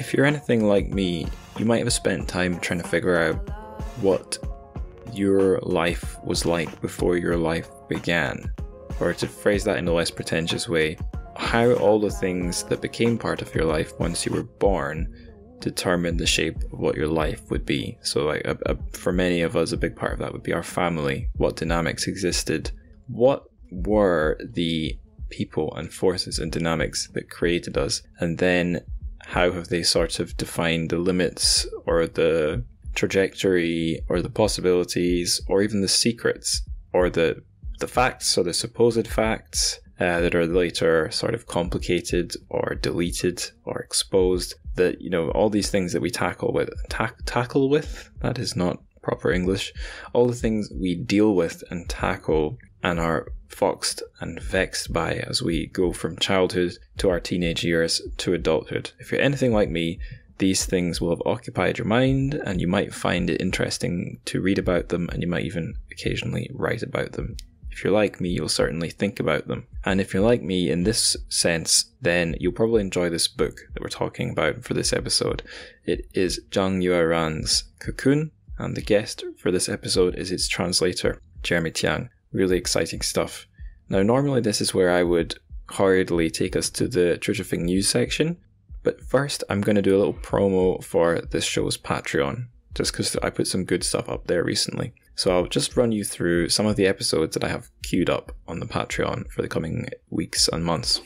If you're anything like me, you might have spent time trying to figure out what your life was like before your life began. Or to phrase that in a less pretentious way, how all the things that became part of your life once you were born determine the shape of what your life would be. So like for many of us, a big part of that would be our family, what dynamics existed, what were the people and forces and dynamics that created us, and then how have they sort of defined the limits or the trajectory or the possibilities or even the secrets or the facts or the supposed facts that are later sort of complicated or deleted or exposed, that, you know, all these things that we tackle with, that is not proper English, all the things we deal with and tackle and are foxed and vexed by as we go from childhood to our teenage years to adulthood. If you're anything like me, these things will have occupied your mind and you might find it interesting to read about them, and you might even occasionally write about them. If you're like me, you'll certainly think about them. And if you're like me in this sense, then you'll probably enjoy this book that we're talking about for this episode. It is Zhang Yueran's Cocoon, and the guest for this episode is its translator, Jeremy Tiang. Really exciting stuff. Now, normally this is where I would hurriedly take us to the Terrific News section, but first I'm going to do a little promo for this show's Patreon, just because I put some good stuff up there recently. So I'll just run you through some of the episodes that I have queued up on the Patreon for the coming weeks and months.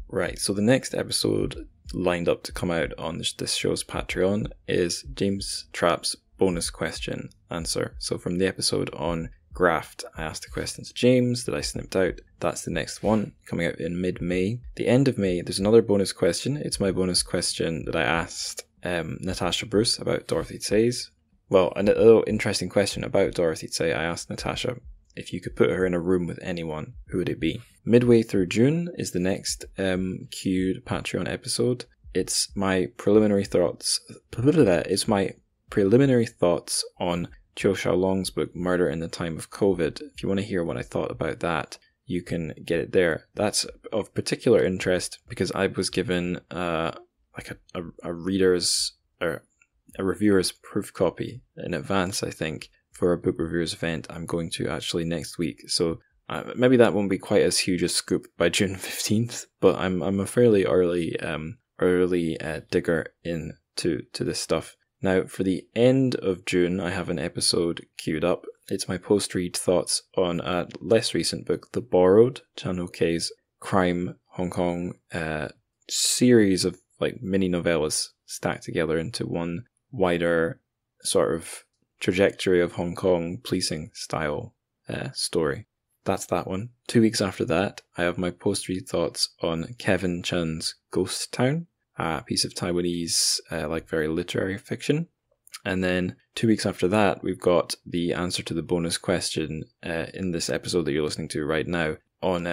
Right, so the next episode lined up to come out on this show's Patreon is James Trapp's bonus question answer. So from the episode on Graft, I asked the question to James that I snipped out. That's the next one, coming out in mid-May. The end of May, there's another bonus question. It's my bonus question that I asked Natasha Bruce about Dorothy Tsay's. Well, a little interesting question about Dorothy Tsay. I asked Natasha, if you could put her in a room with anyone, who would it be? Midway through June is the next queued Patreon episode. It's my preliminary thoughts. It's my preliminary thoughts on Qiu Xiaolong's book, Murder in the Time of COVID. If you want to hear what I thought about that, you can get it there. That's of particular interest because I was given a reader's or a reviewer's proof copy in advance, I think, for a book reviewers event I'm going to actually next week. So maybe that won't be quite as huge a scoop by June 15th, but I'm a fairly early digger into this stuff. Now, for the end of June, I have an episode queued up. It's my post-read thoughts on a less recent book, The Borrowed, Chan Ho-kei's crime Hong Kong series of like mini novellas stacked together into one wider sort of trajectory of Hong Kong policing style story. That's that one. 2 weeks after that, I have my post-read thoughts on Kevin Chun's Ghost Town, a piece of Taiwanese, very literary fiction. And then 2 weeks after that, we've got the answer to the bonus question in this episode that you're listening to right now on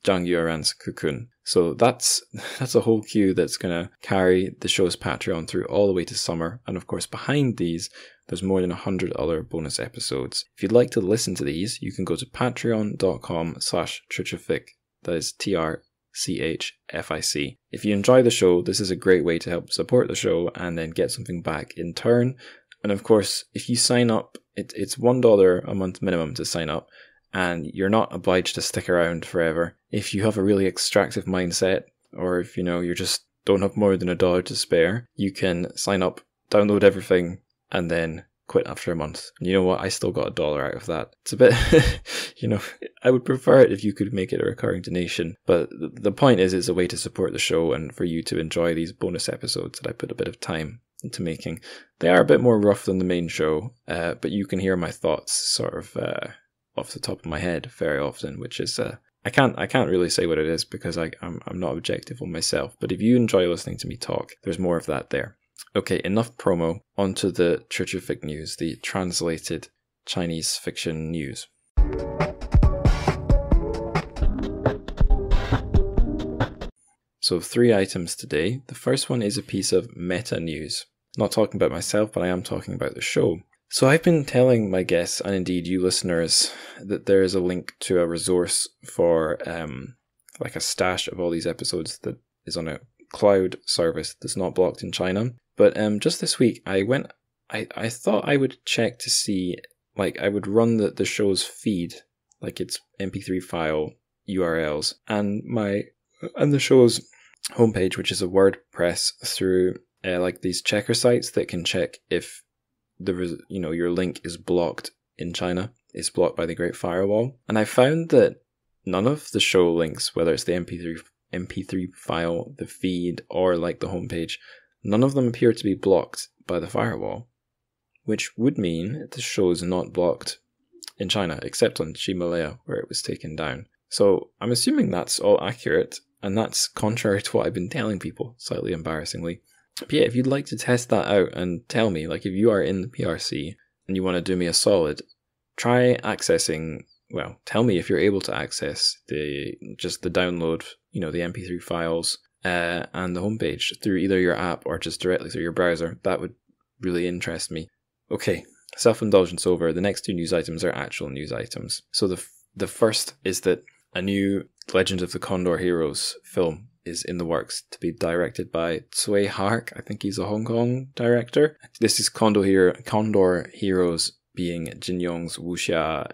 Zhang Yueran's Cocoon. So that's a whole queue that's going to carry the show's Patreon through all the way to summer. And of course, behind these, there's more than 100 other bonus episodes. If you'd like to listen to these, you can go to patreon.com/Trichific. That is TRCHFIC. If you enjoy the show, this is a great way to help support the show and then get something back in turn. And of course, if you sign up, it's $1 a month minimum to sign up, and you're not obliged to stick around forever. If you have a really extractive mindset, or if you just don't have more than $1 to spare, you can sign up, download everything, and then quit after a month. And you know what? I still got $1 out of that. It's a bit, I would prefer it if you could make it a recurring donation. But the point is, it's a way to support the show and for you to enjoy these bonus episodes that I put a bit of time into making. They are a bit more rough than the main show, but you can hear my thoughts sort of off the top of my head very often, which is I can't really say what it is because I'm not objective on myself. But if you enjoy listening to me talk, there's more of that there. Okay, enough promo. Onto the Terrific News, the translated Chinese fiction news. So 3 items today. The first one is a piece of meta news. Not talking about myself, but I am talking about the show. So I've been telling my guests, and indeed you listeners, that there is a link to a resource for like a stash of all these episodes that is on a cloud service that's not blocked in China. But just this week, I thought I would check to see, like, I would run the show's feed, like its MP3 file URLs, and the show's homepage, which is a WordPress, through like these checker sites that can check if your link is blocked in China. It's blocked by the Great Firewall. And I found that none of the show links, whether it's the MP3 file, the feed, or like the homepage, none of them appear to be blocked by the firewall, which would mean the show is not blocked in China, except on Himalaya, where it was taken down. So I'm assuming that's all accurate, and that's contrary to what I've been telling people, slightly embarrassingly. But yeah, if you'd like to test that out and tell me, like if you are in the PRC and you want to do me a solid, try accessing, well, tell me if you're able to access the download, the MP3 files and the homepage through either your app or just directly through your browser. That would really interest me. Okay, self-indulgence over. The next two news items are actual news items. So the first is that a new Legend of the Condor Heroes film is in the works to be directed by Tsui Hark. I think he's a Hong Kong director. This is Condor Heroes being Jin Yong's wuxia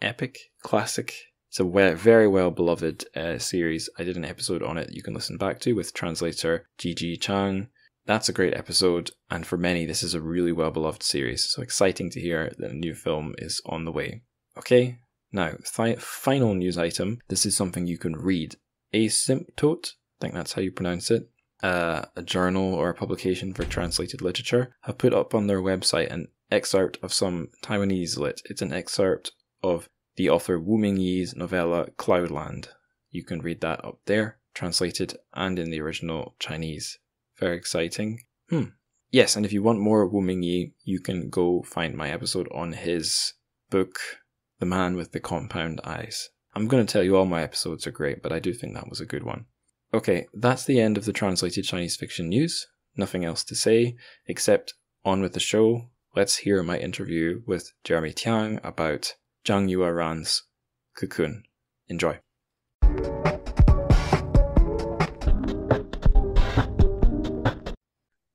epic classic. It's a very well beloved series. I did an episode on it you can listen back to with translator Gigi Zhang. That's a great episode, and for many this is a really well beloved series, so exciting to hear that a new film is on the way. Okay, now final news item. This is something you can read. Asymptote, I think that's how you pronounce it, a journal or a publication for translated literature, have put up on their website an excerpt of some Taiwanese lit. It's an excerpt of the author Wu Mingyi's novella Cloudland. You can read that up there, translated and in the original Chinese. Very exciting. Yes, and if you want more Wu Mingyi, you can go find my episode on his book, The Man with the Compound Eyes. I'm going to tell you all my episodes are great, but I do think that was a good one. Okay, that's the end of the translated Chinese fiction news. Nothing else to say, except on with the show. Let's hear my interview with Jeremy Tiang about Zhang Yueran's Cocoon. Enjoy.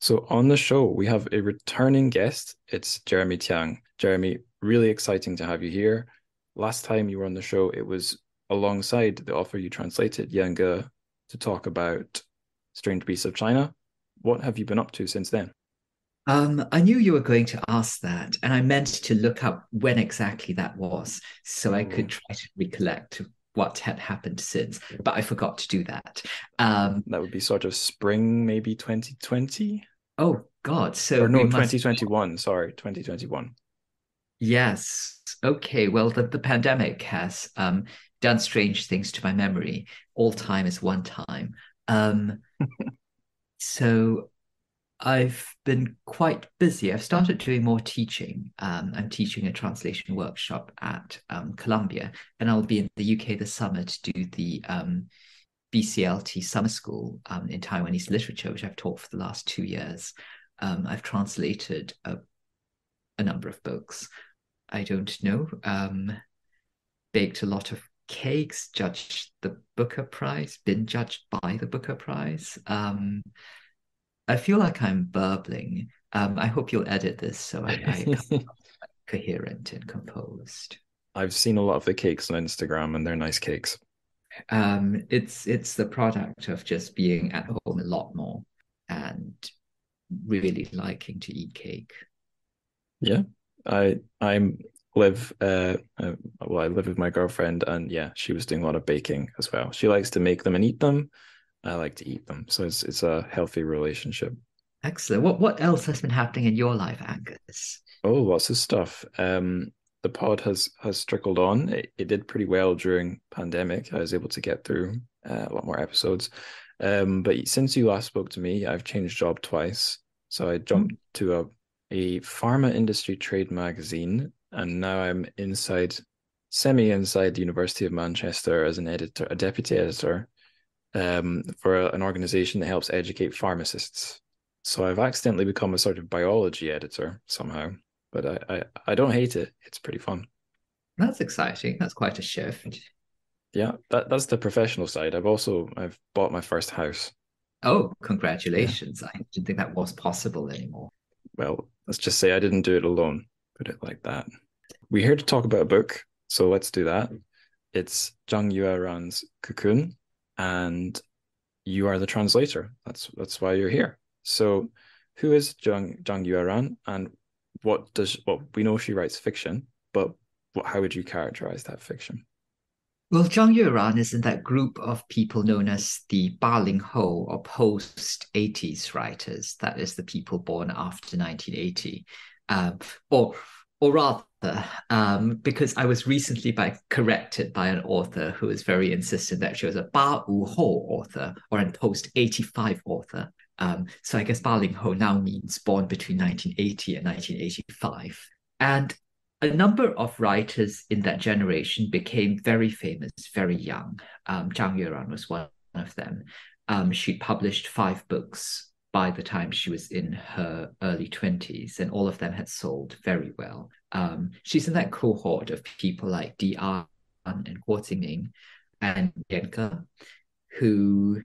So on the show, we have a returning guest. It's Jeremy Tiang. Jeremy, really exciting to have you here. Last time you were on the show, it was alongside the author you translated, Yang to talk about Strange Beasts of China. What have you been up to since then? I knew you were going to ask that, and I meant to look up when exactly that was, so I could try to recollect what had happened since, but I forgot to do that. That would be sort of spring, maybe 2020? Oh, God. So or no, we must... 2021. Sorry, 2021. Yes. Okay. Well, the pandemic has done strange things to my memory. All time is one time. So I've been quite busy. I've started doing more teaching. I'm teaching a translation workshop at Columbia, and I'll be in the UK this summer to do the BCLT summer school in Taiwanese literature, which I've taught for the last 2 years. I've translated a number of books. I don't know. Baked a lot of cakes, judged the Booker Prize, been judged by the Booker Prize. I feel like I'm burbling. I hope you'll edit this so I come coherent and composed. I've seen a lot of the cakes on Instagram, and they're nice cakes. It's the product of just being at home a lot more and really liking to eat cake. Yeah, I live with my girlfriend, and yeah, she was doing a lot of baking as well. She likes to make them and eat them. I like to eat them, so it's a healthy relationship. Excellent. What else has been happening in your life, Angus? Oh, lots of stuff. The pod has trickled on. It did pretty well during pandemic. I was able to get through a lot more episodes. But since you last spoke to me, I've changed job twice. So I jumped to a pharma industry trade magazine, and now I'm semi-inside the University of Manchester as an editor, a deputy editor, for an organization that helps educate pharmacists. So I've accidentally become a sort of biology editor somehow, but I don't hate it. It's pretty fun. That's exciting. That's quite a shift. Yeah, that's the professional side. I've bought my first house. Oh, Yeah. congratulations. I didn't think that was possible anymore. Well, let's just say I didn't do it alone. Put it like that. We're here to talk about a book, so let's do that. It's Zhang Yueran's Cocoon, and you are the translator. That's why you're here. So, who is Zhang Yueran, and well, we know she writes fiction, but how would you characterize that fiction? Well, Zhang Yueran is in that group of people known as the 80后 or post-80s writers. That is the people born after 1980. Um, or, or rather, because I was recently corrected by an author who was very insistent that she was a 85后 author or a post-85 author. So I guess 80后now means born between 1980 and 1985. And a number of writers in that generation became very famous very young. Zhang Yueran was one of them. She'd published 5 books by the time she was in her early 20s, and all of them had sold very well. She's in that cohort of people like Tiang and Guo Ziming and Yan who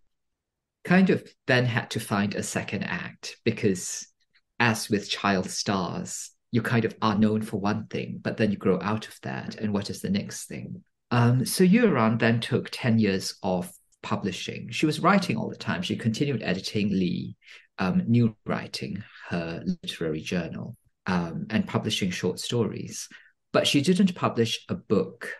kind of then had to find a second act because, as with child stars, you kind of are known for one thing, but then you grow out of that. And what is the next thing? So Yueran then took 10 years of publishing. She was writing all the time. She continued editing Li, new writing, her literary journal, and publishing short stories. But she didn't publish a book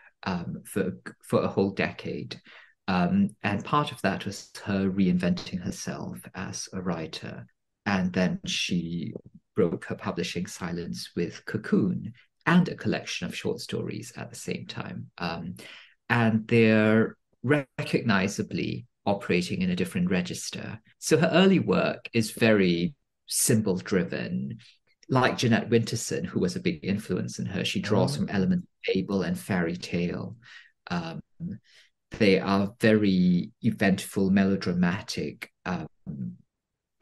for a whole decade. And part of that was her reinventing herself as a writer. And then she broke her publishing silence with Cocoon and a collection of short stories at the same time. And they're recognizably operating in a different register. So her early work is very symbol driven. Like Jeanette Winterson, who was a big influence in her, she draws from elements of fable and fairy tale. Um, they are very eventful, melodramatic, kind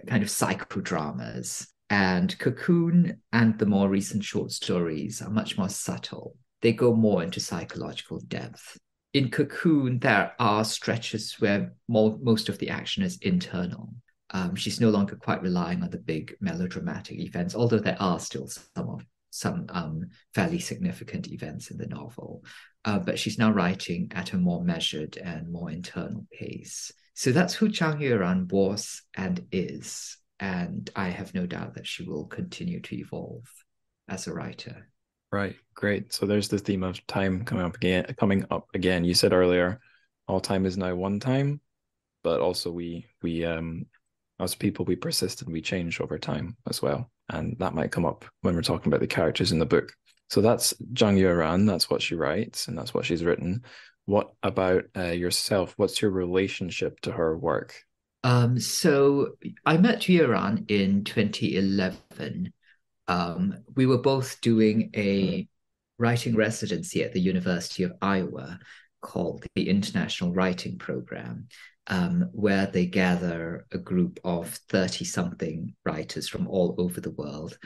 of psychodramas. And Cocoon and the more recent short stories are much more subtle. They go more into psychological depth. In Cocoon, there are stretches where most of the action is internal. She's no longer quite relying on the big melodramatic events, although there are still some fairly significant events in the novel. But she's now writing at a more measured and more internal pace. So that's who Zhang Yueran was and is. And I have no doubt that she will continue to evolve as a writer. Right, great. So there's the theme of time coming up again. Coming up again. You said earlier, all time is now one time, but also we as people we persist and we change over time as well, and that might come up when we're talking about the characters in the book. So that's Zhang Yueran. That's what she writes, and that's what she's written. What about yourself? What's your relationship to her work? So I met Yueran in 2011. We were both doing a writing residency at the University of Iowa called the International Writing Program, where they gather a group of 30 something writers from all over the world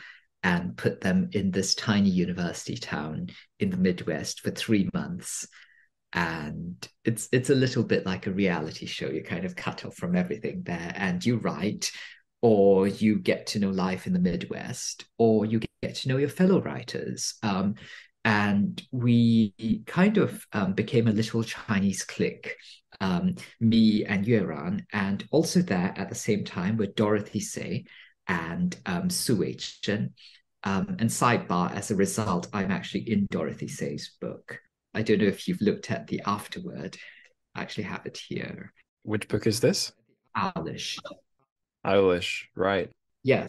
and put them in this tiny university town in the Midwest for 3 months. And it's a little bit like a reality show. You're kind of cut off from everything there, and you write, or you get to know life in the Midwest, or you get to know your fellow writers. And we kind of became a little Chinese clique, me and Yueran, and also there at the same time were Dorothy Say and Su Weichen. And sidebar, as a result, I'm actually in Dorothy Say's book. I don't know if you've looked at the afterword. I actually have it here. Which book is this? Owlish. Owlish, right. Yeah.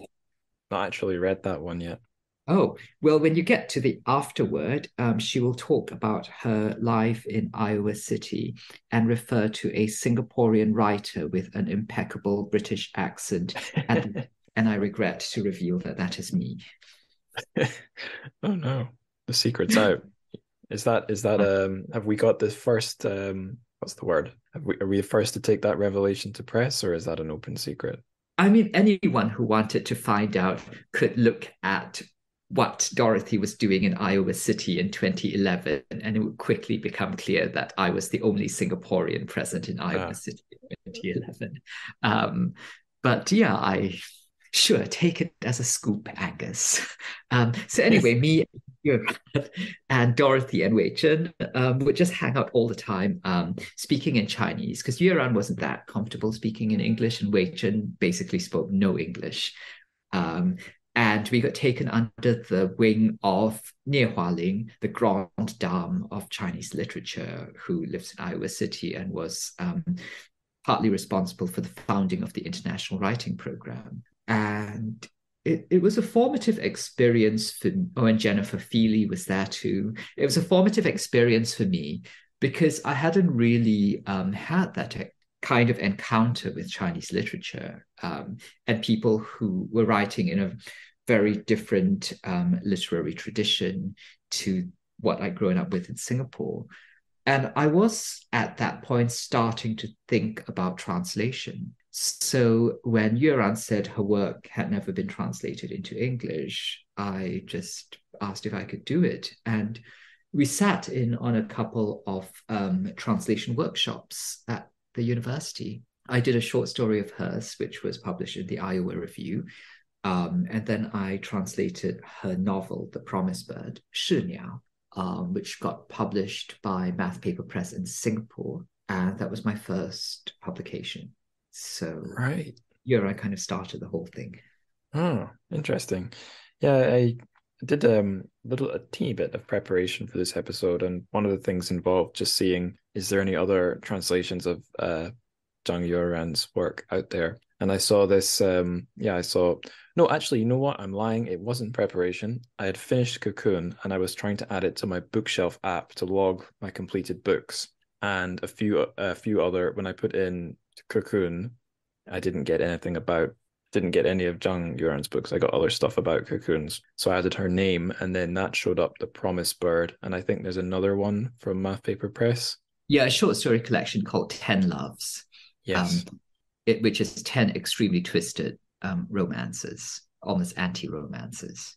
Not actually read that one yet. Oh, well, when you get to the afterword, she will talk about her life in Iowa City and refer to a Singaporean writer with an impeccable British accent. And I regret to reveal that that is me. Oh no, the secret's out. Is that have we got the first what's the word? Are we the first to take that revelation to press, or is that an open secret? I mean, anyone who wanted to find out could look at what Dorothy was doing in Iowa City in 2011, and it would quickly become clear that I was the only Singaporean present in Iowa Ah, City in 2011. Um, but yeah, I sure take it as a scoop, Angus. So anyway, me, you and Dorothy and Wei Chen would just hang out all the time, speaking in Chinese because Yueran wasn't that comfortable speaking in English, and Wei Chen basically spoke no English. Um, and we got taken under the wing of Nie Hualing, the grande dame of Chinese literature, who lives in Iowa City and was partly responsible for the founding of the International Writing Program. And it was a formative experience for, oh, and Jennifer Feely was there too. It was a formative experience for me because I hadn't really had that kind of encounter with Chinese literature and people who were writing in a very different literary tradition to what I'd grown up with in Singapore. And I was at that point starting to think about translation. So when Yueran said her work had never been translated into English, I just asked if I could do it. And we sat in on a couple of translation workshops at the university. I did a short story of hers, which was published in the Iowa Review. And then I translated her novel, The Promise Bird, 是鸟, which got published by Math Paper Press in Singapore. And that was my first publication. So Right. I kind of started the whole thing. Oh, interesting. Yeah, I did a teeny bit of preparation for this episode, and one of the things involved just seeing is there any other translations of Zhang Yueran's work out there. And I saw this, I saw, no, actually, you know what? I'm lying. It wasn't preparation. I had finished Cocoon and I was trying to add it to my bookshelf app to log my completed books. And a few other, when I put in Cocoon, I didn't get any of Zhang Yueran's books. I got other stuff about Cocoons. So I added her name, and then that showed up The Promise Bird. And I think there's another one from Math Paper Press. Yeah, a short story collection called 10 Loves. Yes. Which is 10 extremely twisted romances, almost anti-romances.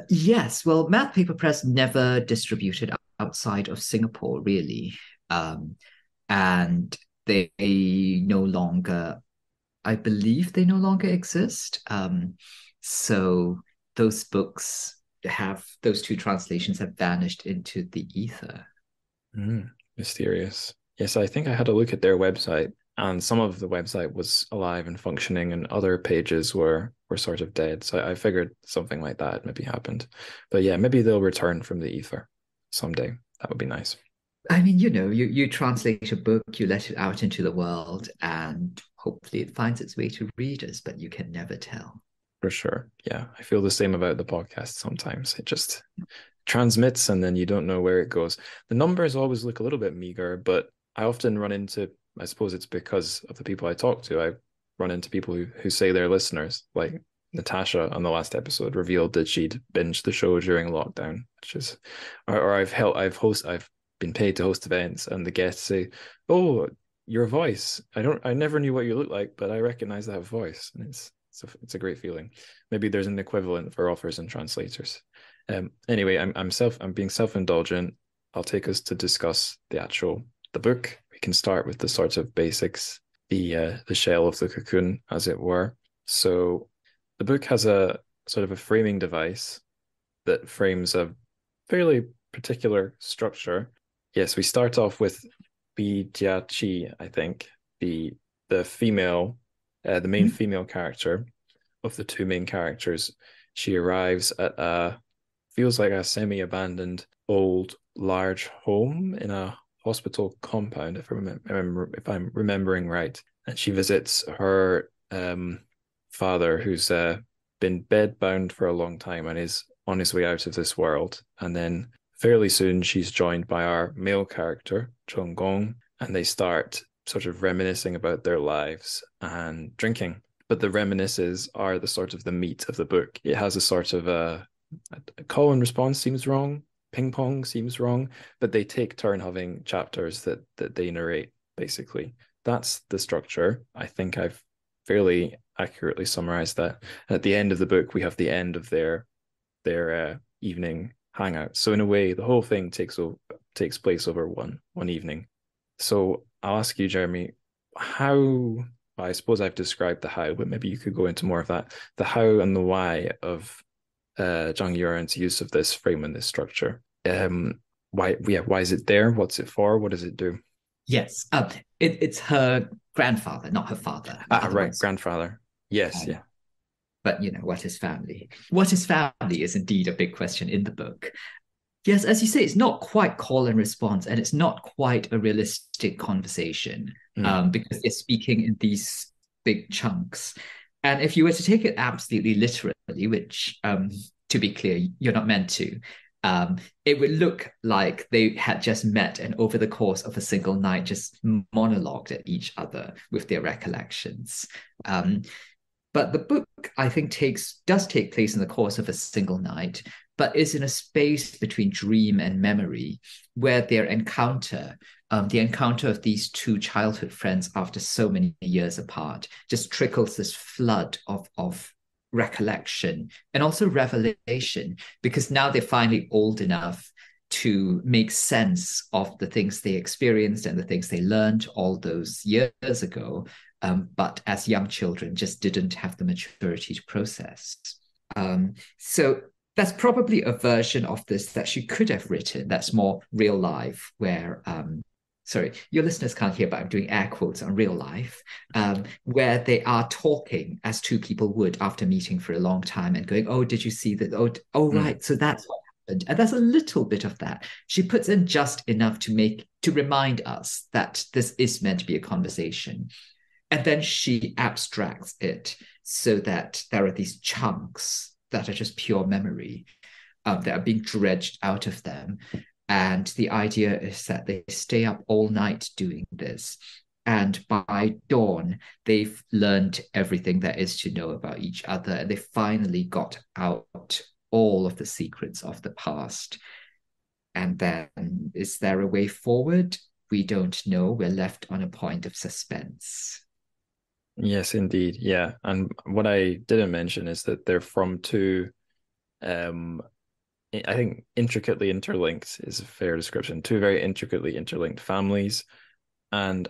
Yes, well, Math Paper Press never distributed outside of Singapore, really. And they no longer, I believe they no longer exist. So those those two translations have vanished into the ether. Mysterious. Yes, I think I had a look at their website, and some of the website was alive and functioning, and other pages were sort of dead. So I figured something like that maybe happened. But yeah, maybe they'll return from the ether someday. That would be nice. I mean, you translate a book, you let it out into the world, and hopefully it finds its way to readers, but you can never tell. For sure. Yeah, I feel the same about the podcast sometimes. It just transmits and then you don't know where it goes. The numbers always look a little bit meager, but I often run into, I suppose it's because of the people I talk to, I run into people who say they're listeners. Like Natasha on the last episode revealed that she'd binged the show during lockdown, which is, or I've been paid to host events, and the guests say, "Oh, your voice. I never knew what you looked like, but I recognize that voice," and it's a great feeling. Maybe there's an equivalent for authors and translators. Anyway, I'm being self-indulgent. I'll take us to discuss the book. We can start with the sort of basics, the shell of the cocoon, as it were. So the book has a sort of a framing device that frames a fairly particular structure. Yes, we start off with Bi Jia Qi, I think, the female, the main female character of the two main characters. She arrives at feels like a semi-abandoned old large home in a hospital compound, if I'm remembering right. And she visits her father, who's been bedbound for a long time and is on his way out of this world. And then fairly soon she's joined by our male character, Chong Gong, and they start sort of reminiscing about their lives and drinking. But the reminiscences are the sort of the meat of the book. It has a sort of a call and response seems wrong, ping pong seems wrong, but they take turn having chapters that they narrate, basically. That's the structure. I think I've fairly accurately summarized that. And at the end of the book, we have the end of their evening hangout. So in a way, the whole thing takes place over one evening. So I'll ask you, Jeremy, how, I suppose I've described the how, but maybe you could go into more of that. The how and the why of Zhang Yueran's use of this frame and this structure. Why is it there? What's it for? What does it do? Yes, it's her grandfather, not her father. The Ah, other right, one's. grandfather. Yes, Um, yeah. but what is family? What is family is indeed a big question in the book. Yes, as you say, it's not quite call and response, and it's not quite a realistic conversation Mm, because they're speaking in these big chunks. And if you were to take it absolutely literally, which, to be clear, you're not meant to, it would look like they had just met and over the course of a single night just monologued at each other with their recollections. Um, but the book, I think, does take place in the course of a single night, but is in a space between dream and memory, where the encounter of these two childhood friends after so many years apart, just trickles this flood of recollection and also revelation, because now they're finally old enough to make sense of the things they experienced and the things they learned all those years ago, but as young children just didn't have the maturity to process. So that's probably a version of this that she could have written that's more real life, where sorry, your listeners can't hear, but I'm doing air quotes on real life, where they are talking as two people would after meeting for a long time and going, oh, did you see that? Oh, mm. right. So that's what happened. And there's a little bit of that. She puts in just enough to remind us that this is meant to be a conversation. And then she abstracts it so that there are these chunks that are just pure memory that are being dredged out of them. And the idea is that they stay up all night doing this. And by dawn, they've learned everything there is to know about each other. And they finally got out all of the secrets of the past. And then, is there a way forward? We don't know. We're left on a point of suspense. Yes, indeed. Yeah. And what I didn't mention is that they're from two, um, I think intricately interlinked is a fair description. Two very intricately interlinked families, and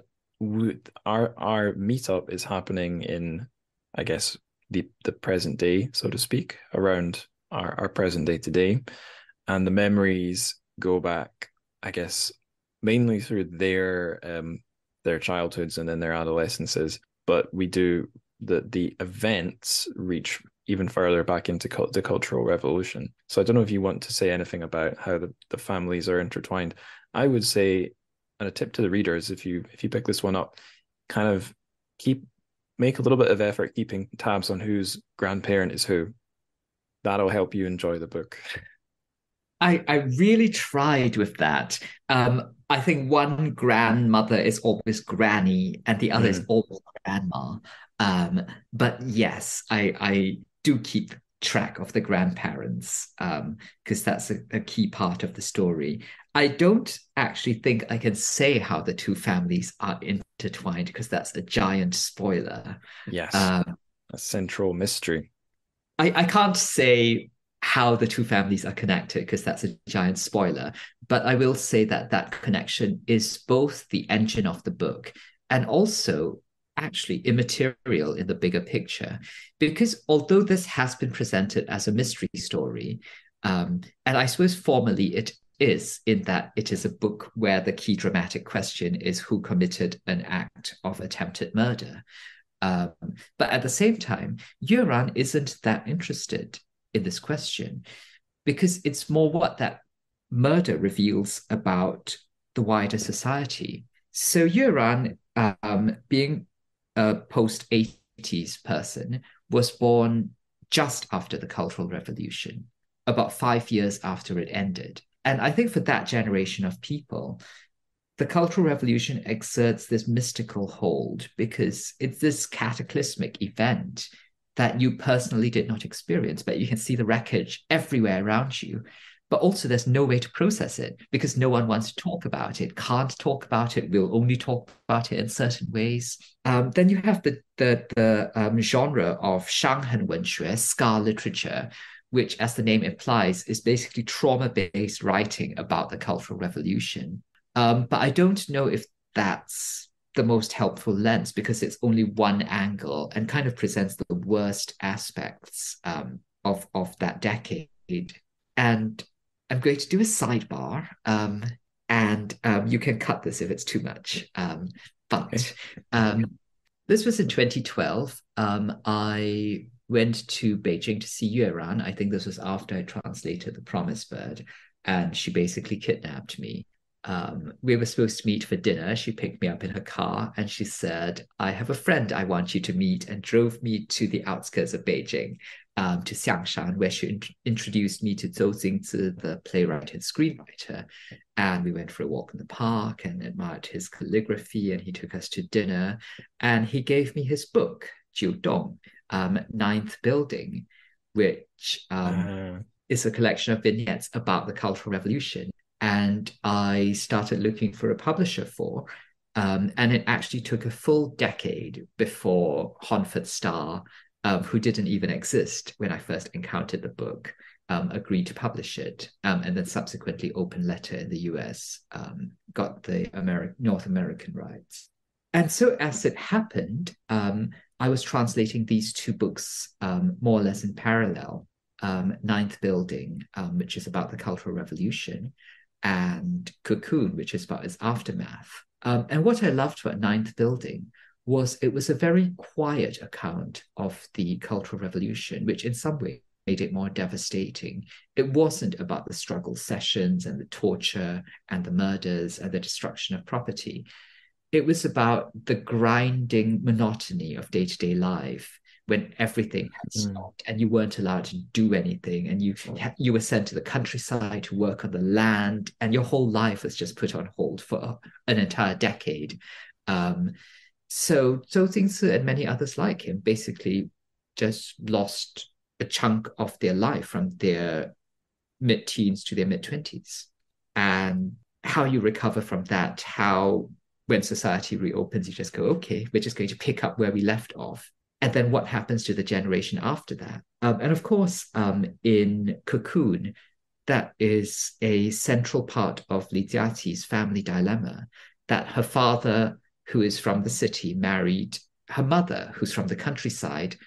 our meetup is happening in, I guess, the present day, so to speak, around our present day today, and the memories go back, I guess, mainly through their childhoods and then their adolescences. But we do the events reach even further back into the Cultural Revolution. So I don't know if you want to say anything about how the families are intertwined. I would say, and a tip to the readers, if you pick this one up, kind of keep make a little bit of effort keeping tabs on whose grandparent is who. That'll help you enjoy the book. I really tried with that. I think one grandmother is always granny and the other is Mm. always grandma. But yes, I do keep track of the grandparents because that's a key part of the story. I don't actually think I can say how the two families are intertwined because that's a giant spoiler. Yes, Um, a central mystery. I can't say how the two families are connected because that's a giant spoiler, but I will say that that connection is both the engine of the book and also actually immaterial in the bigger picture. Because although this has been presented as a mystery story, and I suppose formally it is, in that it is a book where the key dramatic question is who committed an act of attempted murder. Um, but at the same time, Yueran isn't that interested in this question because it's more what that murder reveals about the wider society. So Yueran, being a post 80s person, was born just after the Cultural Revolution, about 5 years after it ended. And I think for that generation of people, the Cultural Revolution exerts this mystical hold because it's this cataclysmic event that you personally did not experience, but you can see the wreckage everywhere around you. But also, there's no way to process it because no one wants to talk about it, can't talk about it, will only talk about it in certain ways. Then you have the genre of 伤痕文学, scar literature, which, as the name implies, is basically trauma-based writing about the Cultural Revolution. But I don't know if that's the most helpful lens because it's only one angle and kind of presents the worst aspects of that decade. And I'm going to do a sidebar, and you can cut this if it's too much. Okay. But this was in 2012. I went to Beijing to see Yueran. I think this was after I translated The Promised Bird, and she basically kidnapped me. We were supposed to meet for dinner. She picked me up in her car and she said, I have a friend I want you to meet, and drove me to the outskirts of Beijing, to Xiangshan, where she introduced me to Zhou Jingzi, the playwright and screenwriter. And we went for a walk in the park and admired his calligraphy, and he took us to dinner. And he gave me his book, Jiu Dong, Ninth Building, which is a collection of vignettes about the Cultural Revolution. And I started looking for a publisher for, and it actually took a full decade before Honford Starr, who didn't even exist when I first encountered the book, agreed to publish it, and then subsequently Open Letter in the US got the North American rights. And so as it happened, I was translating these two books more or less in parallel. Ninth Building, which is about the Cultural Revolution, and Cocoon, which is about its aftermath. And what I loved about Ninth Building was it was a very quiet account of the Cultural Revolution, which in some way made it more devastating. It wasn't about the struggle sessions and the torture and the murders and the destruction of property. It was about the grinding monotony of day-to-day life when everything had stopped and you weren't allowed to do anything, and you were sent to the countryside to work on the land, and your whole life was just put on hold for an entire decade. So Zhou Jingzi and many others like him basically just lost a chunk of their life from their mid-teens to their mid-20s. And how you recover from that, how when society reopens, you just go, okay, we're just going to pick up where we left off. And then what happens to the generation after that? And of course, in Cocoon, that is a central part of Li Jiaqi's family dilemma, that her father, who is from the city, married her mother, who's from the countryside,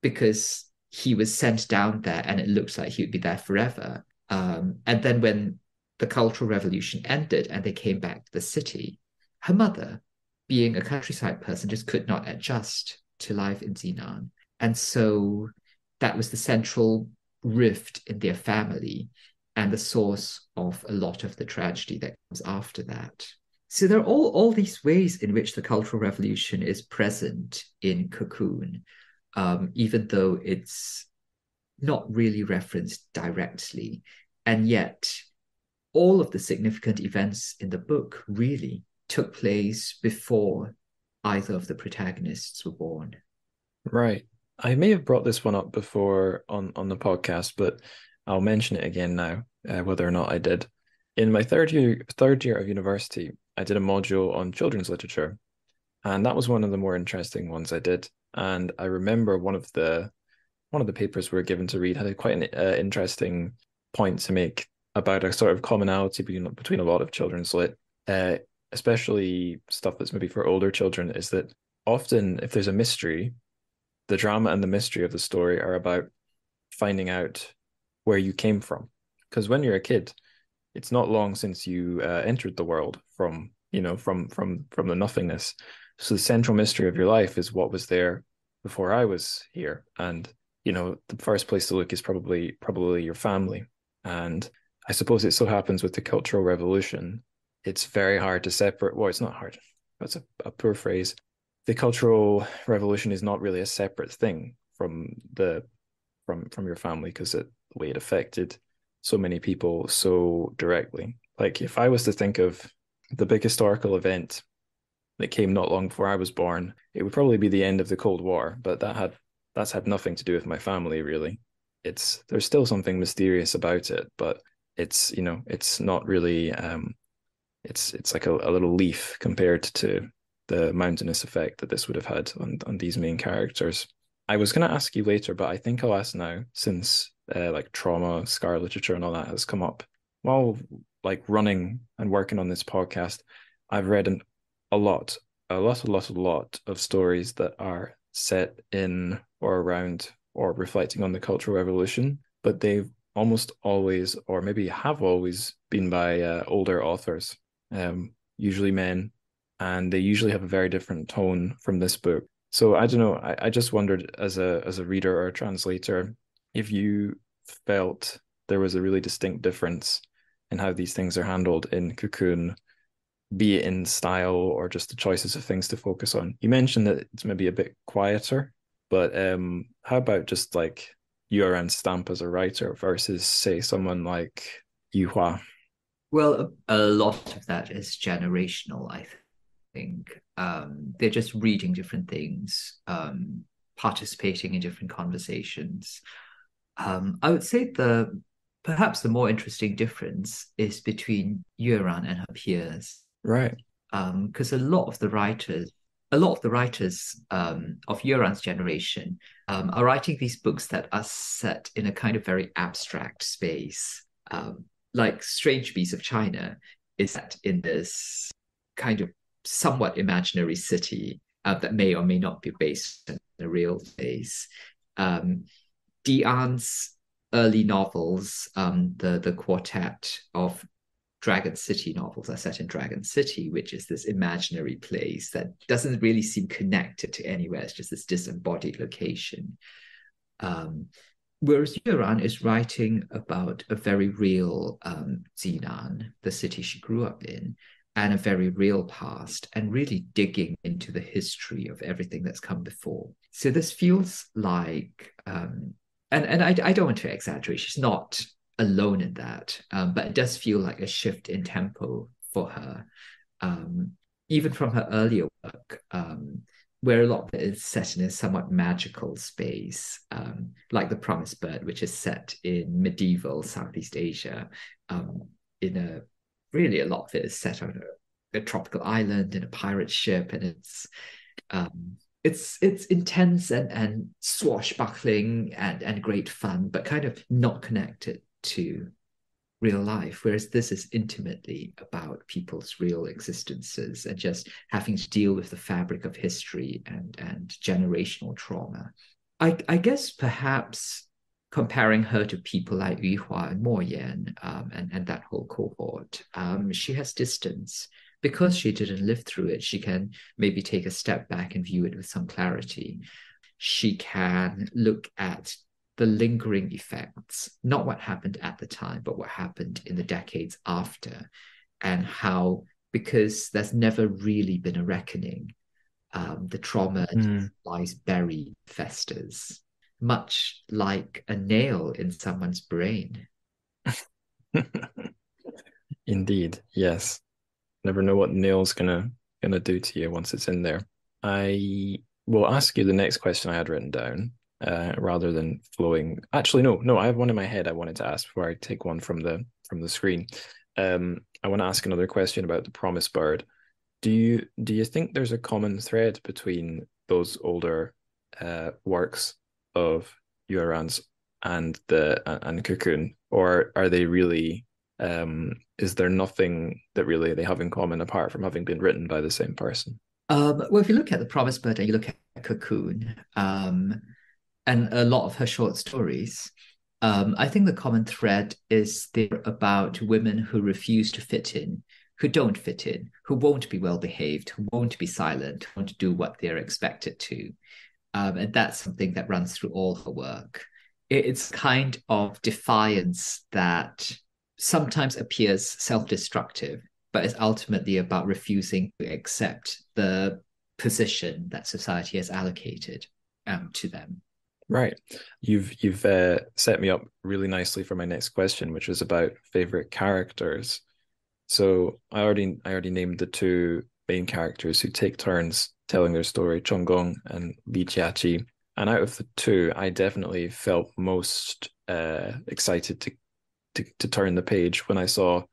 because he was sent down there and it looks like he would be there forever. And then when the Cultural Revolution ended and they came back to the city, her mother, being a countryside person, just could not adjust to life in Zinan. And so that was the central rift in their family and the source of a lot of the tragedy that comes after that. So there are all these ways in which the Cultural Revolution is present in Cocoon, even though it's not really referenced directly. And yet all of the significant events in the book really took place before either of the protagonists were born. Right. I may have brought this one up before on the podcast, but I'll mention it again now, whether or not I did. In my third year of university, I did a module on children's literature, and that was one of the more interesting ones I did. And I remember one of the papers we were given to read had quite an interesting point to make about a sort of commonality between a lot of children's lit, especially stuff that's maybe for older children, is that often if there's a mystery, the drama and the mystery of the story are about finding out where you came from. Because when you're a kid, it's not long since you entered the world from the nothingness. So the central mystery of your life is what was there before I was here. And, the first place to look is probably your family. And I suppose it so happens with the Cultural Revolution, it's very hard to separate. Well, it's not hard. That's a poor phrase. The Cultural Revolution is not really a separate thing from your family, because the way it affected so many people so directly. Like if I was to think of the big historical event that came not long before I was born, it would probably be the end of the Cold War, but that's had nothing to do with my family, really. There's still something mysterious about it, but it's not really it's like a little leaf compared to the mountainous effect that this would have had on these main characters. I was going to ask you later, but I think I'll ask now, since like trauma, scar literature and all that has come up. While like running and working on this podcast, I've read a lot a lot of stories that are set in or around or reflecting on the Cultural Revolution, but they've almost always, or maybe have always, been by older authors, usually men, and they usually have a very different tone from this book. So I don't know. I just wondered, as a reader or a translator, if you felt there was a really distinct difference in how these things are handled in Cocoon, be it in style or just the choices of things to focus on. You mentioned that it's maybe a bit quieter, but how about just like Yueran's stamp as a writer versus, say, someone like Yuhua? Well, a lot of that is generational, I think. They're just reading different things, participating in different conversations. I would say the perhaps the more interesting difference is between Yueran and her peers, Right. because a lot of the writers of Yueran's generation are writing these books that are set in a kind of very abstract space. Like Strange Beasts of China is set in this kind of somewhat imaginary city that may or may not be based in a real place. Um, Tiang's early novels, the quartet of Dragon City novels are set in Dragon City, which is this imaginary place that doesn't really seem connected to anywhere. It's just this disembodied location. Um, Whereas Yuran is writing about a very real Zinan, the city she grew up in, and a very real past, and really digging into the history of everything that's come before. So this feels like, and I don't want to exaggerate, she's not alone in that, but it does feel like a shift in tempo for her, um, even from her earlier work. Where a lot of it is set in a somewhat magical space, like The Promised Bird, which is set in medieval Southeast Asia. In a Really, a lot of it is set on a tropical island in a pirate ship, and it's intense and swashbuckling and great fun, but kind of not connected to real life, whereas this is intimately about people's real existences and just having to deal with the fabric of history and generational trauma. I guess perhaps comparing her to people like Yu Hua and Mo Yan, and that whole cohort, she has distance. Because she didn't live through it, she can maybe take a step back and view it with some clarity. She can look at the lingering effects, not what happened at the time, but what happened in the decades after, and how, because there's never really been a reckoning, the trauma Mm. lies buried, festers, much like a nail in someone's brain. Indeed, yes. Never know what nail's gonna do to you once it's in there. I will ask you the next question I had written down, rather than flowing. Actually, no, I have one in my head I wanted to ask before I take one from the screen. I want to ask another question about the Promised Bird. Do you think there's a common thread between those older works of Yueran's and Cocoon, or are they really is there nothing that really they have in common apart from having been written by the same person? Well, if you look at The Promised Bird and you look at Cocoon, and a lot of her short stories, I think the common thread is they're about women who refuse to fit in, who don't fit in, who won't be well behaved, who won't be silent, who won't do what they're expected to. And that's something that runs through all her work. It's kind of defiance that sometimes appears self-destructive, but is ultimately about refusing to accept the position that society has allocated to them. Right. You've set me up really nicely for my next question, which was about favorite characters. So I already named the two main characters who take turns telling their story, Chonggong and Li Jiaqi. And out of the two, I definitely felt most excited to turn the page when I saw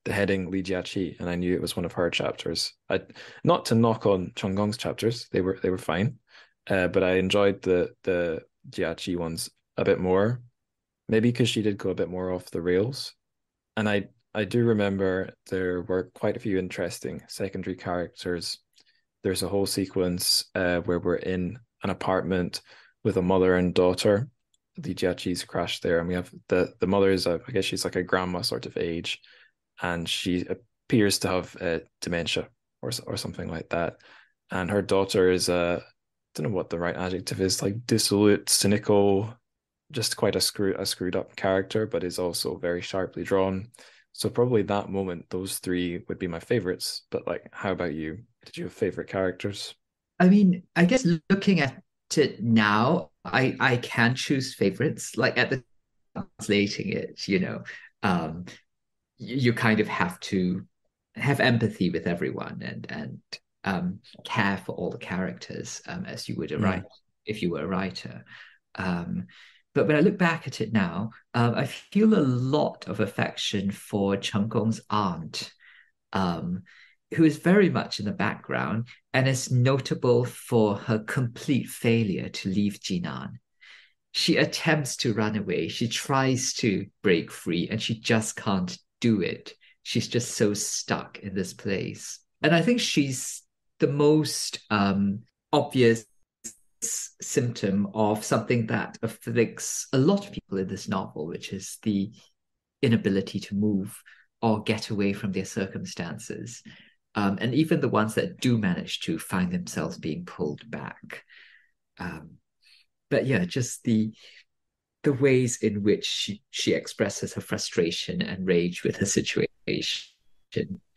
the heading Li Jiaqi, and I knew it was one of her chapters. Not to knock on Chonggong's chapters, they were fine, but I enjoyed the Jiaqi ones a bit more, maybe because she did go a bit more off the rails. And I do remember there were quite a few interesting secondary characters there's a whole sequence where we're in an apartment with a mother and daughter. The Jiaqis crash there, and we have the mother is I guess she's like a grandma sort of age, and she appears to have dementia or something like that. And her daughter is I don't know what the right adjective is, like dissolute, cynical, just quite a screwed up character, but is also very sharply drawn. So probably that moment, those three would be my favorites. But like, how about you? Did you have favorite characters? I mean, I guess looking at it now, I can choose favorites. Like at the translating it, um, you kind of have to have empathy with everyone and care for all the characters as you would a write Mm. if you were a writer. Um, but when I look back at it now, I feel a lot of affection for Cheng Gong's aunt, um, who is very much in the background and is notable for her complete failure to leave Jinan. She attempts to run away, she tries to break free, and she just can't do it. She's just so stuck in this place. And I think she's the most obvious symptom of something that afflicts a lot of people in this novel, which is the inability to move or get away from their circumstances. And even the ones that do manage to find themselves being pulled back. Um, but yeah, just the ways in which she expresses her frustration and rage with her situation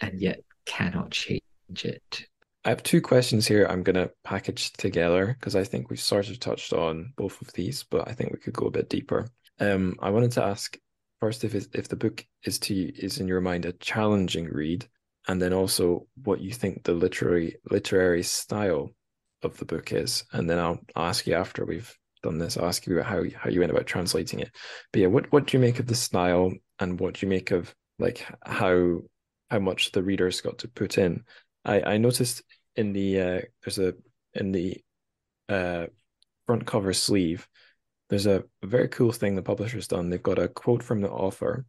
and yet cannot change it. I have two questions here I'm going to package together because I think we've sort of touched on both of these, but I think we could go a bit deeper. I wanted to ask first if the book is in your mind a challenging read, and then also what you think the literary style of the book is, and then I'll ask you after we've done this. I'll ask you about how you went about translating it. But yeah, what do you make of the style, and what do you make of like how much the readers got to put in? I noticed in the there's a in the uh front cover sleeve there's a very cool thing the publisher's done. They've got a quote from the author,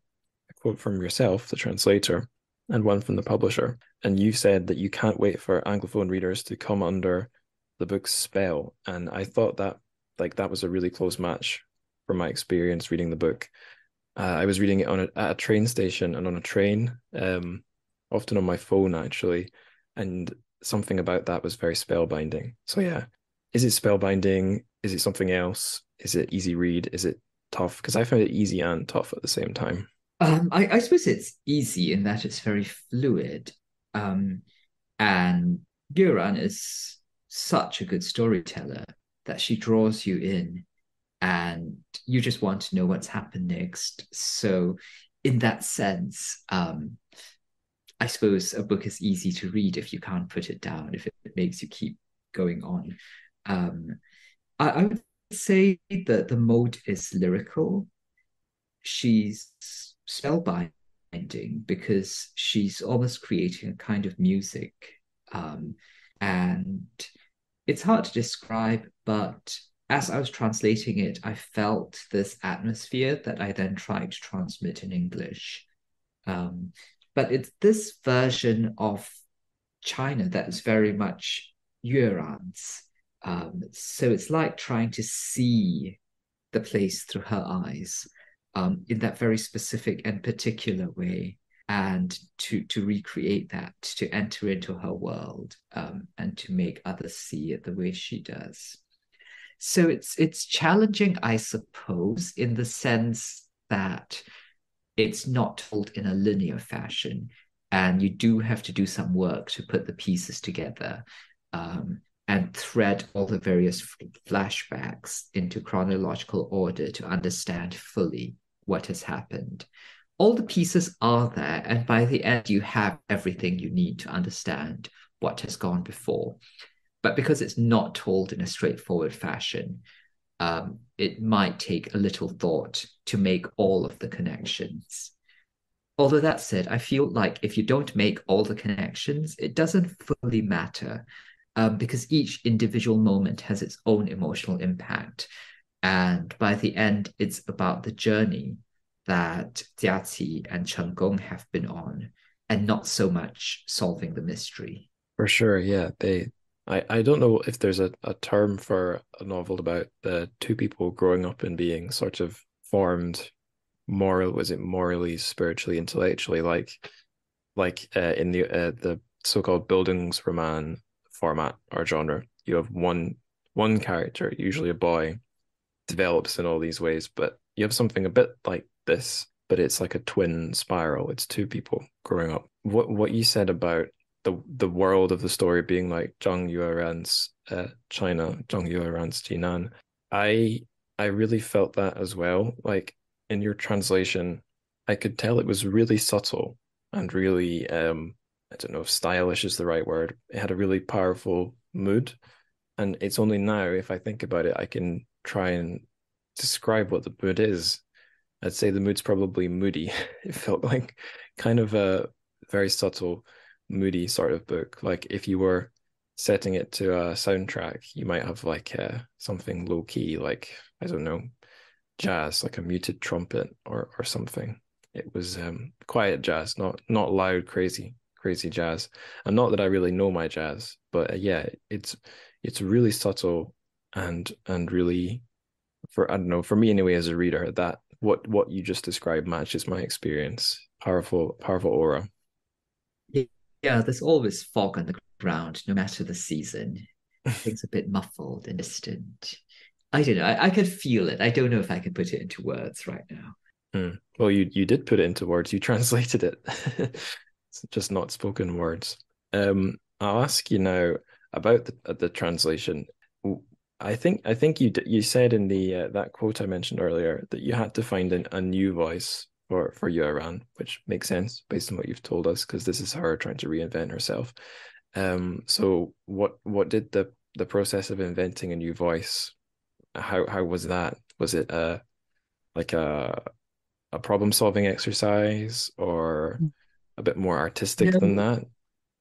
a quote from yourself, the translator, and one from the publisher. And you said that you can't wait for Anglophone readers to come under the book's spell. And I thought that like that was a really close match from my experience reading the book. I was reading it at a train station and on a train, often on my phone actually, and something about that was very spellbinding. So yeah, is it spellbinding? Is it something else? Is it easy read? Is it tough? Because I found it easy and tough at the same time. I suppose it's easy in that it's very fluid. Um, and Yueran is such a good storyteller that she draws you in and you just want to know what's happened next. So, in that sense, I suppose a book is easy to read if you can't put it down, if it makes you keep going on. Um, I would say that the mode is lyrical. She's spellbinding because she's almost creating a kind of music. Um, and it's hard to describe, but as I was translating it, I felt this atmosphere that I then tried to transmit in English. Um, but it's this version of China that is very much Yueran's. So it's like trying to see the place through her eyes in that very specific and particular way, and to recreate that, to enter into her world, and to make others see it the way she does. So it's challenging, I suppose, in the sense that it's not told in a linear fashion, and you do have to do some work to put the pieces together. And thread all the various flashbacks into chronological order to understand fully what has happened. All the pieces are there, and by the end, you have everything you need to understand what has gone before. But because it's not told in a straightforward fashion, it might take a little thought to make all of the connections. Although that said, I feel like if you don't make all the connections, it doesn't fully matter, because each individual moment has its own emotional impact. And by the end, it's about the journey that Jiaqi and Cheng Gong have been on, and not so much solving the mystery. For sure, yeah. I don't know if there's a term for a novel about the two people growing up and being sort of formed was it morally, spiritually, intellectually, in the so-called Bildungsroman format or genre. You have one character, usually a boy, develops in all these ways, but you have something a bit like this, but it's like a twin spiral. It's two people growing up. What you said about the world of the story being like Zhang Yueran's China, Zhang Yueran's Jinan, I I really felt that as well. Like in your translation, I could tell it was really subtle and really I don't know if stylish is the right word. It had a really powerful mood. And it's only now, if I think about it, I can try and describe what the mood is. I'd say the mood's probably moody. It felt like kind of a very subtle, moody sort of book. Like if you were setting it to a soundtrack, you might have like something low key, like I don't know, jazz, like a muted trumpet or something. It was quiet jazz, not loud, crazy jazz. And not that I really know my jazz, but yeah, it's really subtle and really for I don't know, for me anyway as a reader, that what you just described matches my experience. Powerful aura. Yeah, there's always fog on the ground, no matter the season. Things a bit muffled and distant. I don't know. I can feel it. I don't know if I can put it into words right now. Hmm. Well, you did put it into words. You translated it. It's just not spoken words. I'll ask you now about the translation. I think you said in the that quote I mentioned earlier that you had to find a new voice for Yueran, which makes sense based on what you've told us, because this is her trying to reinvent herself. So what did the process of inventing a new voice? How was that? Was it like a problem solving exercise or a bit more artistic than No, that?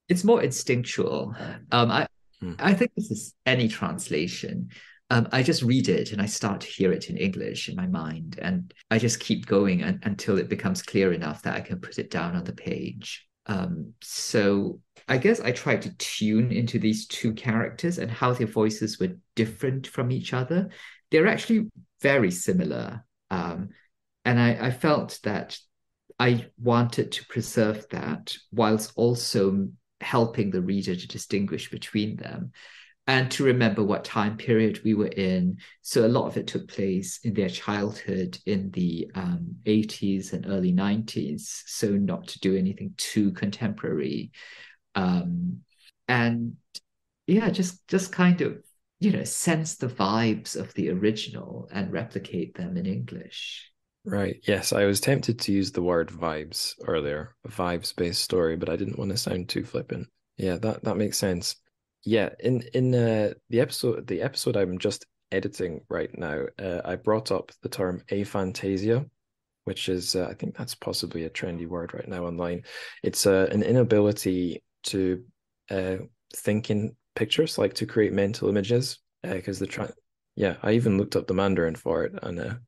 it's more instinctual. I Hmm. I think this is any translation. I just read it and I start to hear it in English in my mind, and I just keep going until it becomes clear enough that I can put it down on the page. So I guess I tried to tune into these two characters and how their voices were different from each other. They're actually very similar. And I felt that I wanted to preserve that whilst also helping the reader to distinguish between them and to remember what time period we were in. So a lot of it took place in their childhood in the 80s and early 90s. So not to do anything too contemporary. Um, and yeah, just kind of, sense the vibes of the original and replicate them in English. Right. Yes, I was tempted to use the word vibes earlier, a vibes-based story, but I didn't want to sound too flippant. Yeah, that makes sense. Yeah, in the episode I'm just editing right now, I brought up the term aphantasia, which is I think that's possibly a trendy word right now online. It's an inability to uh, think in pictures, like to create mental images, because yeah, I even looked up the Mandarin for it and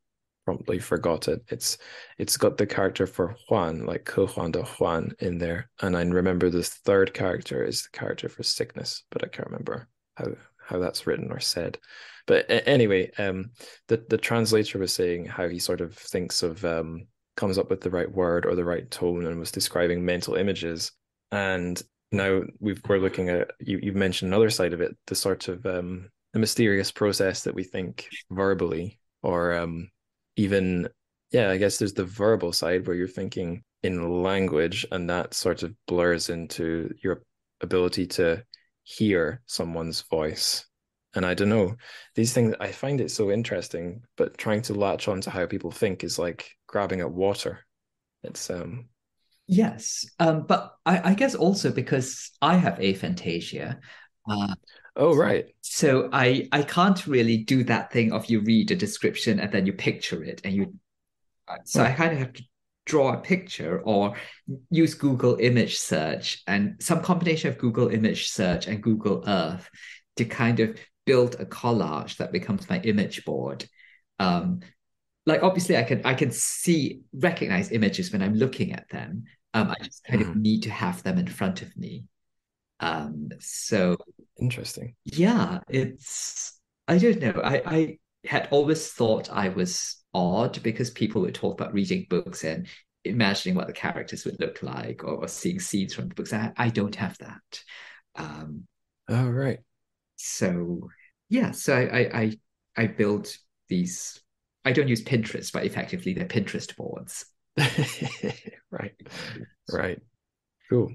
promptly forgot it. It's got the character for Juan, like Ke Juan de Juan in there, and I remember the third character is the character for sickness, but I can't remember how that's written or said. But anyway, the translator was saying how he sort of thinks of comes up with the right word or the right tone and was describing mental images. And now we're looking at you've mentioned another side of it, the sort of the mysterious process that we think verbally or even yeah, I guess there's the verbal side where you're thinking in language and that sort of blurs into your ability to hear someone's voice. And I don't know, these things, I find it so interesting, but trying to latch on to how people think is like grabbing at water. It's Yes, but I guess also because I have aphantasia, uh, oh right. so I can't really do that thing of you read a description and then you picture it, and you so Huh. I kind of have to draw a picture or use Google image search and some combination of Google image search and Google Earth to kind of build a collage that becomes my image board. Um, like obviously I can see recognize images when I'm looking at them. I just kind of Mhm. need to have them in front of me. So Interesting. Yeah, I don't know. I had always thought I was odd because people would talk about reading books and imagining what the characters would look like or seeing scenes from the books. I don't have that. Um, Oh, right. so yeah, so I build these. I don't use Pinterest, but effectively they're Pinterest boards. Right. Right. Cool.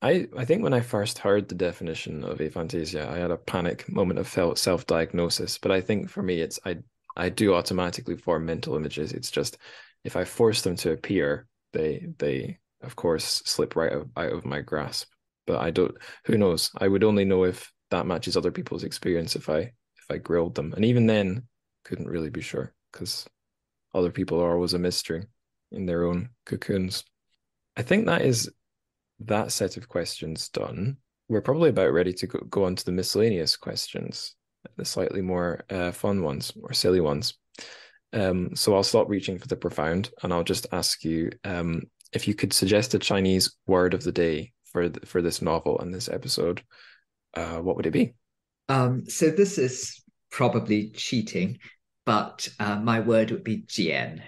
I think when I first heard the definition of aphantasia, I had a panic moment of felt self-diagnosis. But I think for me, I do automatically form mental images. It's just if I force them to appear, they of course slip right out of my grasp. But I don't. Who knows? I would only know if that matches other people's experience if I grilled them, and even then, couldn't really be sure because other people are always a mystery in their own cocoons. I think that set of questions done. We're probably about ready to go on to the miscellaneous questions, the slightly more fun ones or silly ones. So I'll stop reaching for the profound and I'll just ask you if you could suggest a Chinese word of the day for this novel and this episode, what would it be? So this is probably cheating, but my word would be Jian,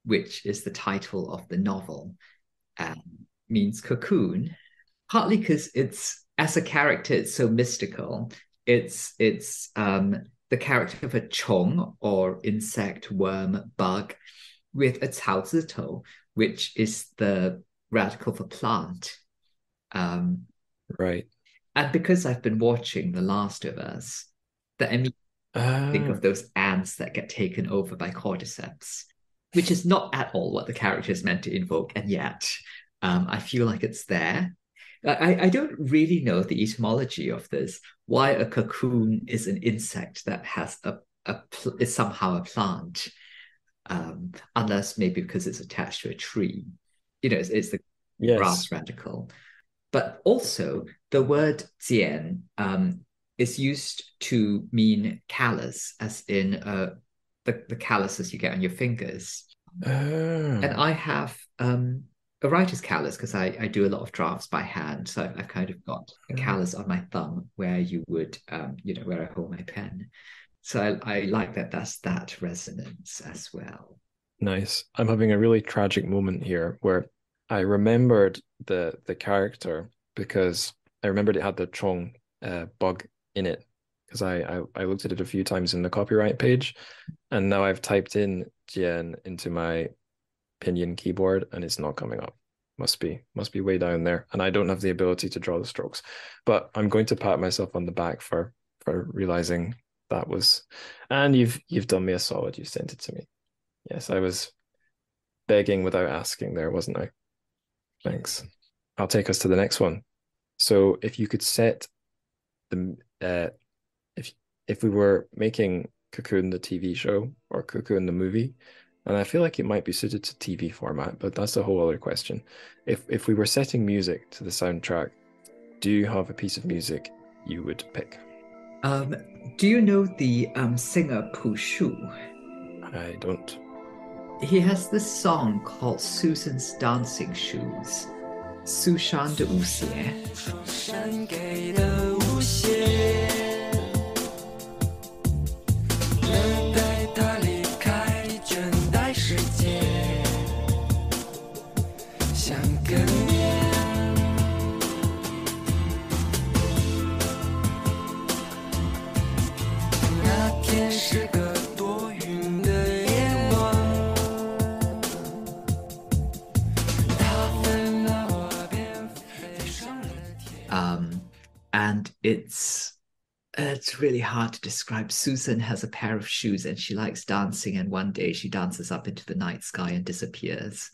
which is the title of the novel, and means cocoon. Partly because it's as a character, it's so mystical. It's the character of a chong or insect, worm, bug with a cao which is the radical for plant. Um, Right. and because I've been watching The Last of Us, that I mean, think Ah, of those ants that get taken over by cordyceps, which is not at all what the character is meant to invoke, and yet I feel like it's there. I don't really know the etymology of this, why a cocoon is an insect that has is somehow a plant, unless maybe because it's attached to a tree. It's the grass yes. radical. But also, the word jian is used to mean callus, as in the calluses you get on your fingers. And Ah, I have a writer's callus because I do a lot of drafts by hand. So I've kind of got a callus on my thumb where you would, where I hold my pen. So I like that that's that resonance as well. nice. I'm having a really tragic moment here where I remembered the character because I remembered it had the Chong bug in it because I looked at it a few times in the copyright page and now I've typed in Jian into my Pinyin keyboard and it's not coming up. Must be way down there. And I don't have the ability to draw the strokes. But I'm going to pat myself on the back for realizing that was and you've done me a solid. You sent it to me. Yes, I was begging without asking there, wasn't I? Thanks. I'll take us to the next one. So if you could set the if if we were making Cocoon the TV show or Cocoon the movie, and I feel like it might be suited to TV format, but that's a whole other question. If we were setting music to the soundtrack, do you have a piece of music you would pick? Um, do you know the singer Pu Shu? I don't. He has this song called Susan's Dancing Shoes. 苏珊的舞鞋。山给的舞鞋，等待他离开整待世界，像个念。那天是个多云的夜晚，他分了我便飞上了天。And it's really hard to describe. Susan has a pair of shoes and she likes dancing, and one day she dances up into the night sky and disappears.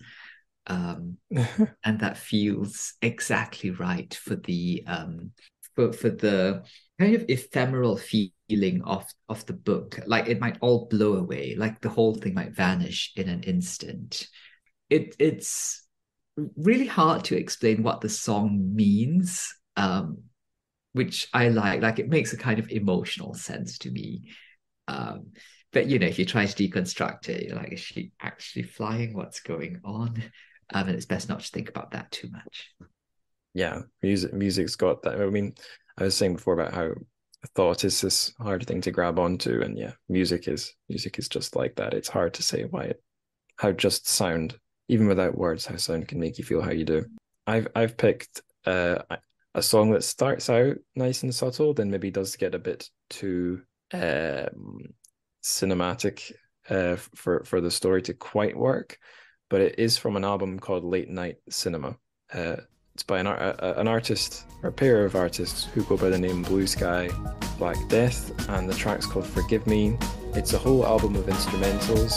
And that feels exactly right for the kind of ephemeral feeling of the book. Like it might all blow away, like the whole thing might vanish in an instant. It's really hard to explain what the song means. Which I like. Like it makes a kind of emotional sense to me. Um, but if you try to deconstruct it, you're like, is she actually flying? What's going on? And it's best not to think about that too much. Yeah, music's got that. I mean, I was saying before about how thought is this hard thing to grab onto, and yeah, music is just like that. It's hard to say how just sound, even without words, how sound can make you feel how you do. I've picked a song that starts out nice and subtle, then maybe does get a bit too cinematic for the story to quite work, but it is from an album called Late Night Cinema. Uh, it's by an artist, or a pair of artists who go by the name Blue Sky, Black Death, and the track's called Forgive Me. It's a whole album of instrumentals.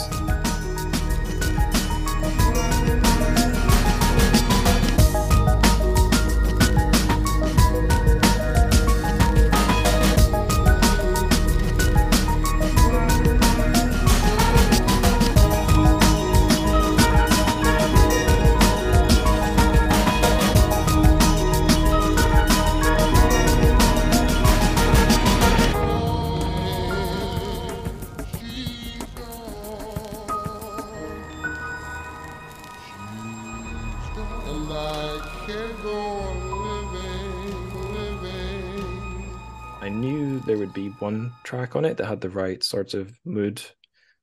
I knew there would be one track on it that had the right sort of mood,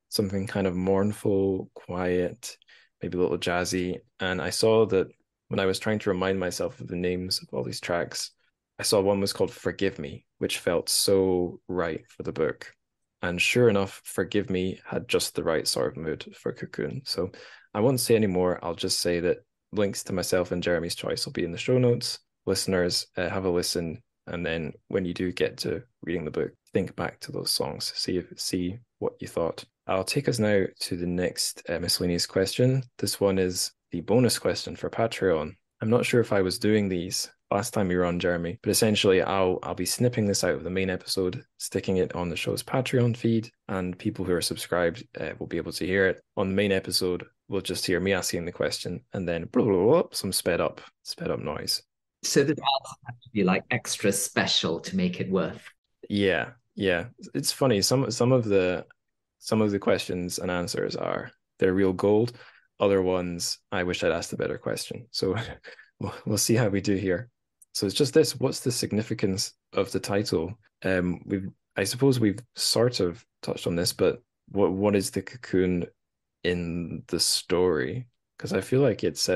something kind of mournful, quiet, maybe a little jazzy. And I saw that when I was trying to remind myself of the names of all these tracks, I saw one was called Forgive Me, which felt so right for the book. And sure enough, Forgive Me had just the right sort of mood for Cocoon. So I won't say any more. I'll just say that links to myself and Jeremy's choice will be in the show notes. Listeners, have a listen, and then when you do get to reading the book, think back to those songs, see what you thought. I'll take us now to the next miscellaneous question. This one is the bonus question for Patreon. I'm not sure if I was doing these last time you were on, Jeremy, but essentially I'll be snipping this out of the main episode, sticking it on the show's Patreon feed, and people who are subscribed will be able to hear it. On the main episode, we'll just hear me asking the question, and then blah, blah, blah, some sped up noise. So the answer has to be like extra special to make it worth. Yeah. It's funny. Some of the questions and answers they're real gold. Other ones, I wish I'd asked a better question. So we'll see how we do here. So it's just this. What's the significance of the title? I suppose we've sort of touched on this, but what is the cocoon in the story? Because I feel like it's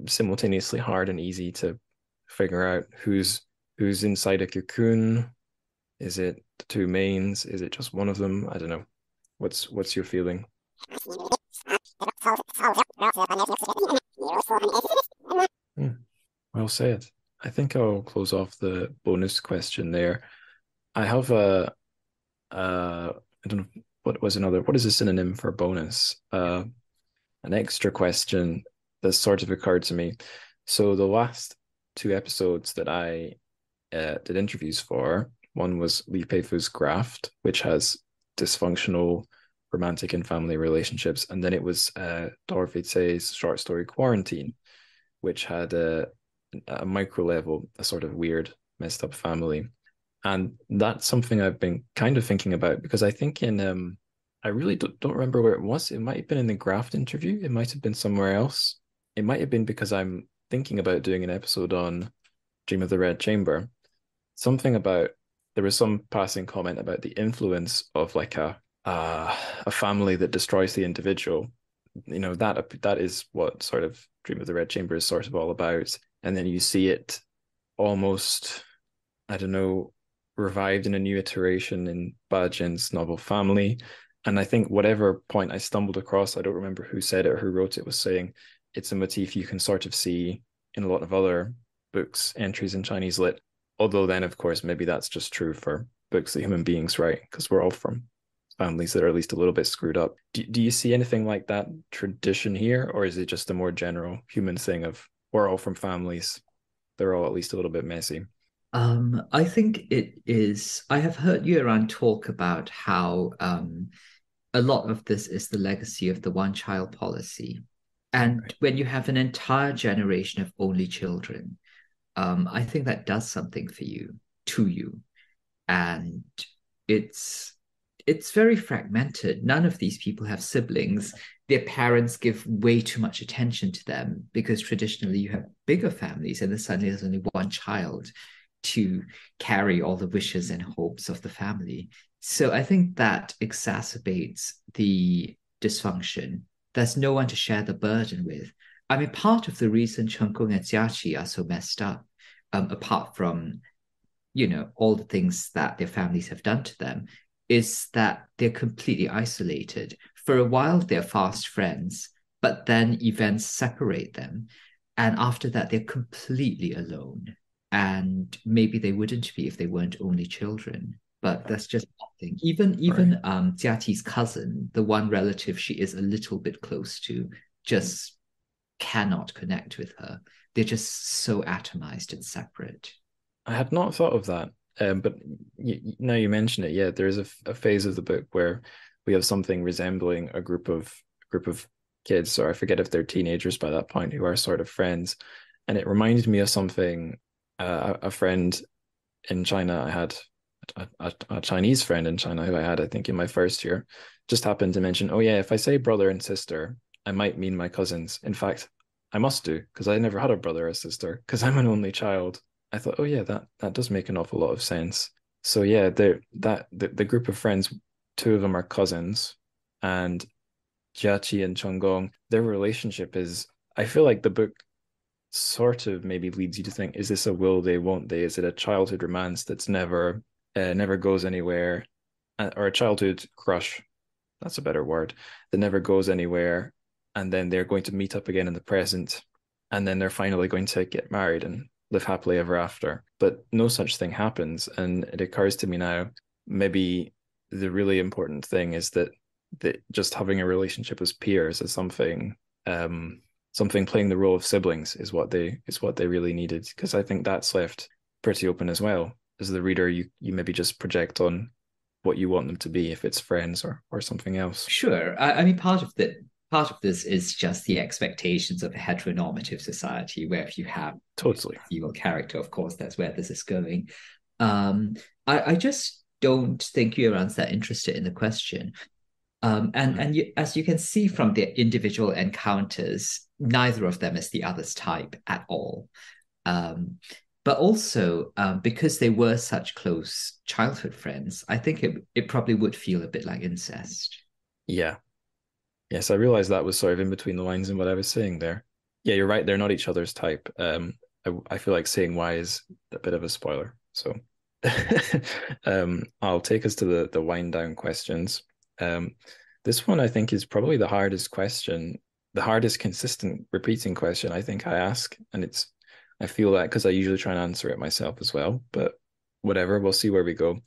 simultaneously hard and easy to figure out who's inside a cocoon. Is it the two mains? Is it just one of them? I don't know. What's your feeling? Well said. I think I'll close off the bonus question there. I have I don't know what is a synonym for bonus? An extra question that sort of occurred to me. So the last two episodes that I did interviews for, one was Lee Pei-Fu's Graft, which has dysfunctional romantic and family relationships, and then it was Dorothy Tsay's short story Quarantine, which had a micro level, a sort of weird, messed up family. And that's something I've been kind of thinking about, because I think in I really don't remember where it was. It might have been in the Graft interview. It might have been somewhere else. It might have been because I'm thinking about doing an episode on Dream of the Red Chamber. Something about, there was some passing comment about the influence of like a family that destroys the individual. You know, that is what sort of Dream of the Red Chamber is sort of all about. And then you see it almost, I don't know, revived in a new iteration in Bajin's novel Family. And I think whatever point I stumbled across, I don't remember who said it or who wrote it, was saying it's a motif you can sort of see in a lot of other books, entries in Chinese lit. Although then, of course, maybe that's just true for books that human beings write, because we're all from families that are at least a little bit screwed up. Do you see anything like that tradition here, or is it just a more general human thing of we're all from families, they're all at least a little bit messy? I think it is. I have heard Yueran talk about how a lot of this is the legacy of the one-child policy. And Right. when you have an entire generation of only children, I think that does something for you, to you. And it's very fragmented. None of these people have siblings. Their parents give way too much attention to them because traditionally you have bigger families and then suddenly there's only one child. to carry all the wishes and hopes of the family. So I think that exacerbates the dysfunction. There's no one to share the burden with. I mean, part of the reason Chengkung and Jiaqi are so messed up, apart from, all the things that their families have done to them, is that they're completely isolated. For a while, they're fast friends, but then events separate them. And after that, they're completely alone. And maybe they wouldn't be if they weren't only children. But that's just one thing. Even Right. Jiati's cousin, the one relative she is a little bit close to, just cannot connect with her. They're just so atomized and separate. I had not thought of that, but now you mention it, yeah, there is a phase of the book where we have something resembling a group of kids, or I forget if they're teenagers by that point, who are sort of friends, and it reminded me of something. A friend in China, I had a Chinese friend in China who I had, I think, in my first year, just happened to mention, oh yeah, if I say brother and sister, I might mean my cousins. In fact, I must do because I never had a brother or sister because I'm an only child. I thought, oh yeah, that does make an awful lot of sense. So yeah, the group of friends, two of them are cousins, and Jiaqi and Chonggong, their relationship is. I feel like the book sort of maybe leads you to think, is this a will they, won't they? Is it a childhood romance that's never goes anywhere, or a childhood crush? That's a better word. That never goes anywhere, and then they're going to meet up again in the present, and then they're finally going to get married and live happily ever after. But no such thing happens, and it occurs to me now, maybe the really important thing is that just having a relationship as peers is something playing the role of siblings is what they really needed, because I think that's left pretty open as well. As the reader, you maybe just project on what you want them to be, if it's friends or something else. Sure. I mean, part of this is just the expectations of a heteronormative society, where if you have Totally. a female character, of course, that's where this is going. Um, I just don't think Yueran's that interested in the question. And as you can see from their individual encounters, neither of them is the other's type at all. Um, but also, because they were such close childhood friends, I think it probably would feel a bit like incest. Yeah. Yes, I realized that was sort of in between the lines in what I was saying there. Yeah, you're right. They're not each other's type. I feel like saying why is a bit of a spoiler. So, I'll take us to the wind down questions. Um, this one I think is probably the hardest question, the hardest consistent repeating question I think I ask, and I feel that because I usually try and answer it myself as well. But whatever, we'll see where we go.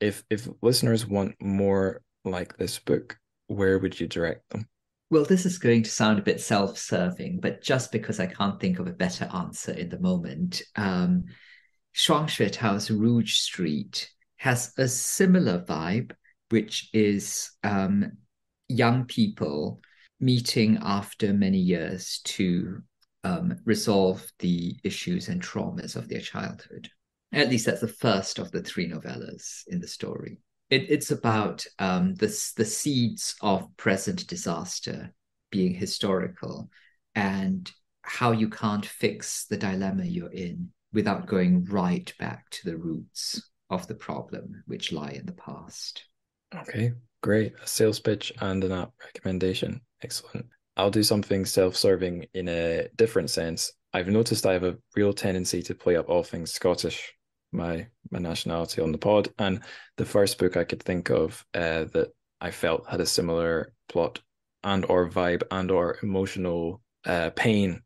If listeners want more like this book, where would you direct them? Well, this is going to sound a bit self-serving, but just because I can't think of a better answer in the moment, Shuangshuetao's Rouge Street has a similar vibe, which is young people meeting after many years to resolve the issues and traumas of their childhood. At least that's the first of the three novellas in the story. It's about the seeds of present disaster being historical, and how you can't fix the dilemma you're in without going right back to the roots of the problem, which lie in the past. Okay, great. A sales pitch and an app recommendation. Excellent. I'll do something self-serving in a different sense. I've noticed I have a real tendency to play up all things Scottish, my nationality on the pod. And the first book I could think of that I felt had a similar plot and or vibe and or emotional pain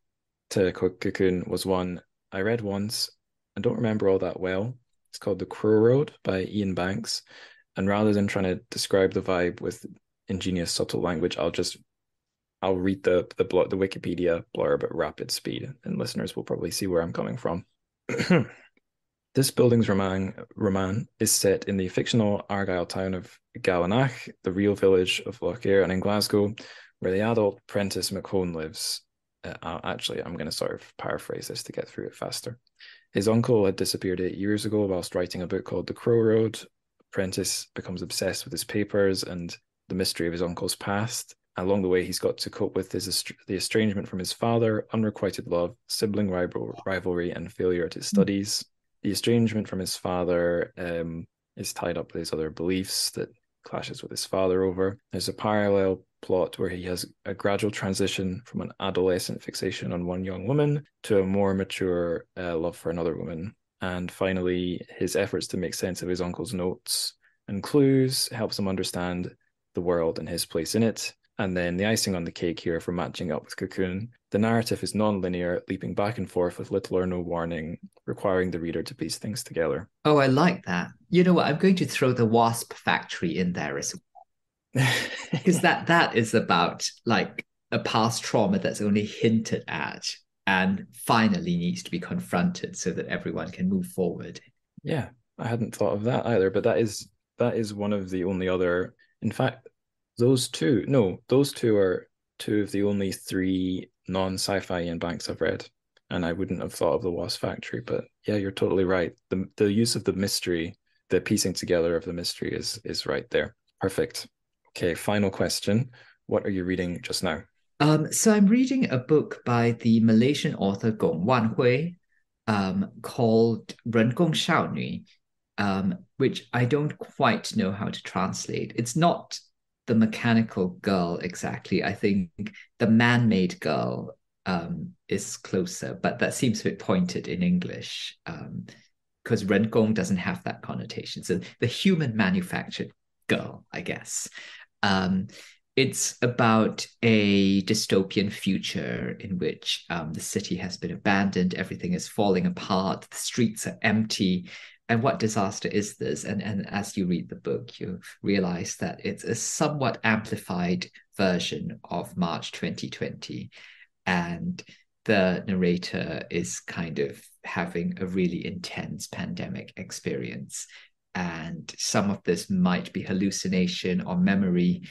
to Cocoon was one I read once. I don't remember all that well. It's called The Crow Road by Ian Banks. And rather than trying to describe the vibe with ingenious, subtle language, I'll read the Wikipedia blurb at rapid speed, and listeners will probably see where I'm coming from. This building's roman is set in the fictional Argyll town of Gallanach, the real village of Lochir, and in Glasgow, where the adult Prentice McHone lives. Actually, I'm going to sort of paraphrase this to get through it faster. His uncle had disappeared 8 years ago whilst writing a book called The Crow Road. Prentice becomes obsessed with his papers and the mystery of his uncle's past. Along the way, he's got to cope with the estrangement from his father, unrequited love, sibling rivalry, and failure at his studies. the estrangement from his father is tied up with his other beliefs that clashes with his father over. There's a parallel plot where he has a gradual transition from an adolescent fixation on one young woman to a more mature love for another woman. And finally, his efforts to make sense of his uncle's notes and clues helps him understand the world and his place in it. And then the icing on the cake here for matching up with Cocoon. The narrative is non-linear, leaping back and forth with little or no warning, requiring the reader to piece things together. Oh, I like that. You know what? I'm going to throw the Wasp Factory in there as well, because that is about like a past trauma that's only hinted at and finally needs to be confronted so that everyone can move forward. Yeah, I hadn't thought of that either, but that is one of the only other. In fact, those two are two of the only three non-sci-fi Ian Banks I've read, and I wouldn't have thought of the Wasp Factory. But yeah, you're totally right. The use of the mystery, the piecing together of the mystery is right there. Perfect. Okay, final question. What are you reading just now? So I'm reading a book by the Malaysian author Gong Wanhui, called 人工少女, which I don't quite know how to translate. It's not the mechanical girl exactly. I think the man-made girl is closer, but that seems a bit pointed in English, because 人工 doesn't have that connotation. So the human manufactured girl, I guess. Um, it's about a dystopian future in which the city has been abandoned, everything is falling apart, the streets are empty. And what disaster is this? And as you read the book, you realize that it's a somewhat amplified version of March 2020. And the narrator is kind of having a really intense pandemic experience. And some of this might be hallucination or memory,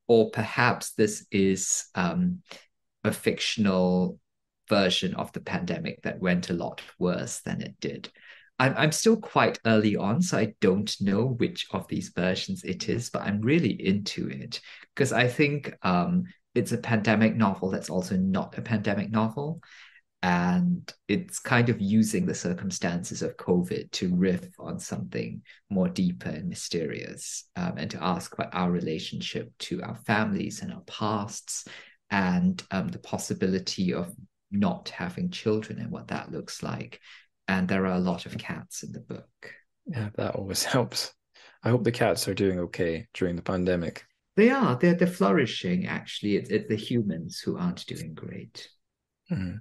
or perhaps this is a fictional version of the pandemic that went a lot worse than it did. I'm still quite early on, so I don't know which of these versions it is, but I'm really into it because I think it's a pandemic novel that's also not a pandemic novel. And it's kind of using the circumstances of COVID to riff on something more deeper and mysterious, and to ask about our relationship to our families and our pasts, and the possibility of not having children and what that looks like. And there are a lot of cats in the book. Yeah, that always helps. I hope the cats are doing okay during the pandemic. They're flourishing, actually. It's the humans who aren't doing great. Mhm.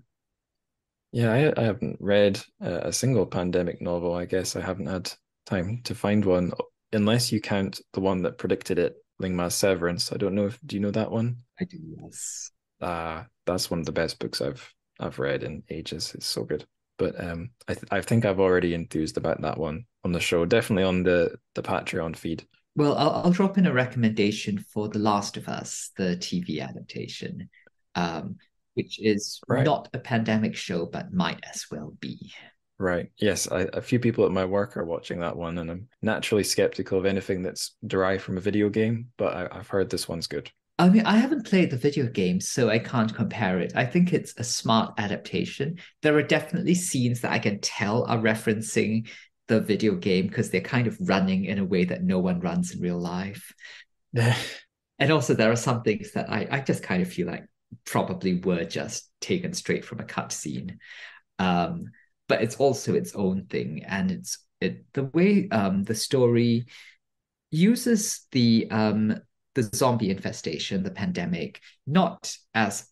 Yeah, I haven't read a single pandemic novel. I guess I haven't had time to find one, unless you count the one that predicted it, Ling Ma's Severance. I don't know if do you know that one? I do, yes. That's one of the best books I've read in ages. It's so good. But I think I've already enthused about that one on the show. Definitely on the Patreon feed. Well, I'll drop in a recommendation for The Last of Us, the TV adaptation, um, which is Right. not a pandemic show, but might as well be. Right. Yes, a few people at my work are watching that one, and I'm naturally skeptical of anything that's derived from a video game, but I've heard this one's good. I mean, I haven't played the video game, so I can't compare it. I think it's a smart adaptation. There are definitely scenes that I can tell are referencing the video game because they're kind of running in a way that no one runs in real life. And also, there are some things that I just kind of feel like probably were just taken straight from a cutscene. Um, but it's also its own thing, and the way the story uses the zombie infestation, the pandemic, not as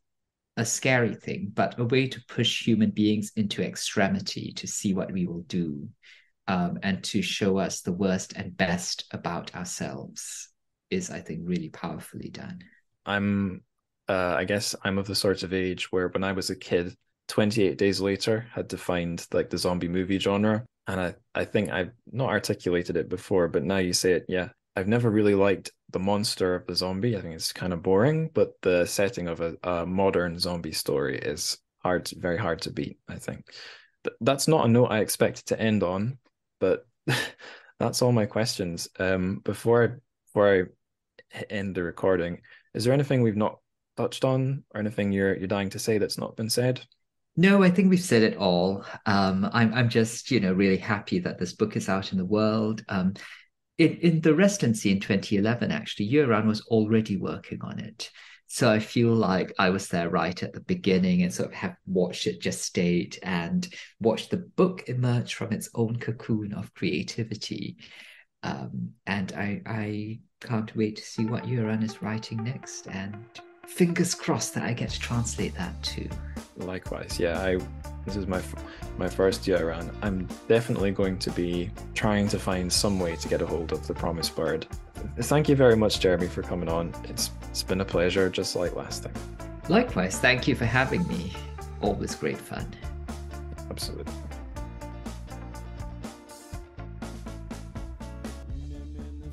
a scary thing, but a way to push human beings into extremity to see what we will do, and to show us the worst and best about ourselves is, I think, really powerfully done. I'm I guess I'm of the sort of age where when I was a kid, 28 Days Later had defined like the zombie movie genre. And I think I've not articulated it before, but now you say it, yeah. I've never really liked the monster of the zombie. I think it's kind of boring, but the setting of a modern zombie story is very hard to beat, I think. That's not a note I expected to end on, but that's all my questions. Before I end the recording, is there anything we've not touched on or anything you're dying to say that's not been said? No, I think we've said it all. I'm just, really happy that this book is out in the world. In the residency in 2011, actually, Yueran was already working on it. So I feel like I was there right at the beginning and sort of have watched it gestate and watched the book emerge from its own cocoon of creativity. And I can't wait to see what Yueran is writing next. And fingers crossed that I get to translate that too. Likewise, yeah. This is my first year around. I'm definitely going to be trying to find some way to get a hold of the Promised Bird. Thank you very much, Jeremy, for coming on. It's been a pleasure, just like last time. Likewise, thank you for having me. Always great fun. Absolutely.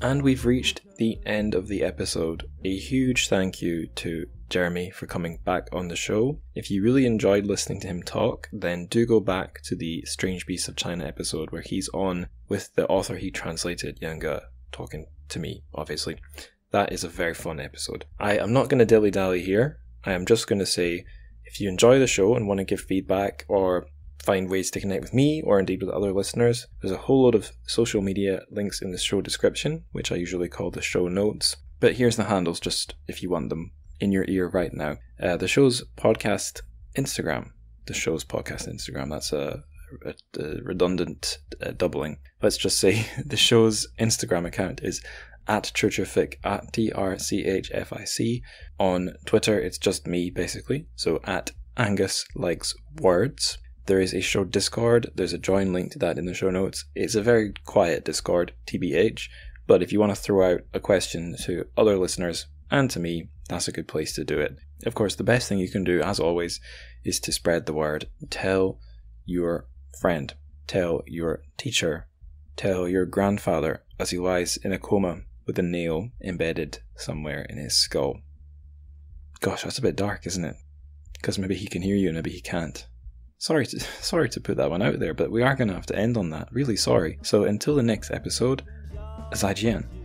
And we've reached the end of the episode. A huge thank you to Jeremy for coming back on the show. If you really enjoyed listening to him talk, then do go back to the Strange Beasts of China episode where he's on with the author he translated, Yang, talking to me, obviously. That is a very fun episode. I am not going to dilly-dally here. I am just going to say, if you enjoy the show and want to give feedback or find ways to connect with me or indeed with other listeners, there's a whole lot of social media links in the show description, which I usually call the show notes. But here's the handles, just if you want them in your ear right now. The show's podcast Instagram. That's a redundant doubling. Let's just say the show's Instagram account is @Churchfic, @TRCHFIC. On Twitter, it's just me, basically. So @AngusLikesWords. There is a show Discord. There's a join link to that in the show notes. It's a very quiet Discord, TBH. But if you want to throw out a question to other listeners and to me, that's a good place to do it. Of course, the best thing you can do, as always, is to spread the word. Tell your friend. Tell your teacher. Tell your grandfather as he lies in a coma with a nail embedded somewhere in his skull. Gosh, that's a bit dark, isn't it? Because maybe he can hear you, maybe he can't. Sorry to put that one out there, but we are going to have to end on that. Really sorry. So until the next episode, 再见.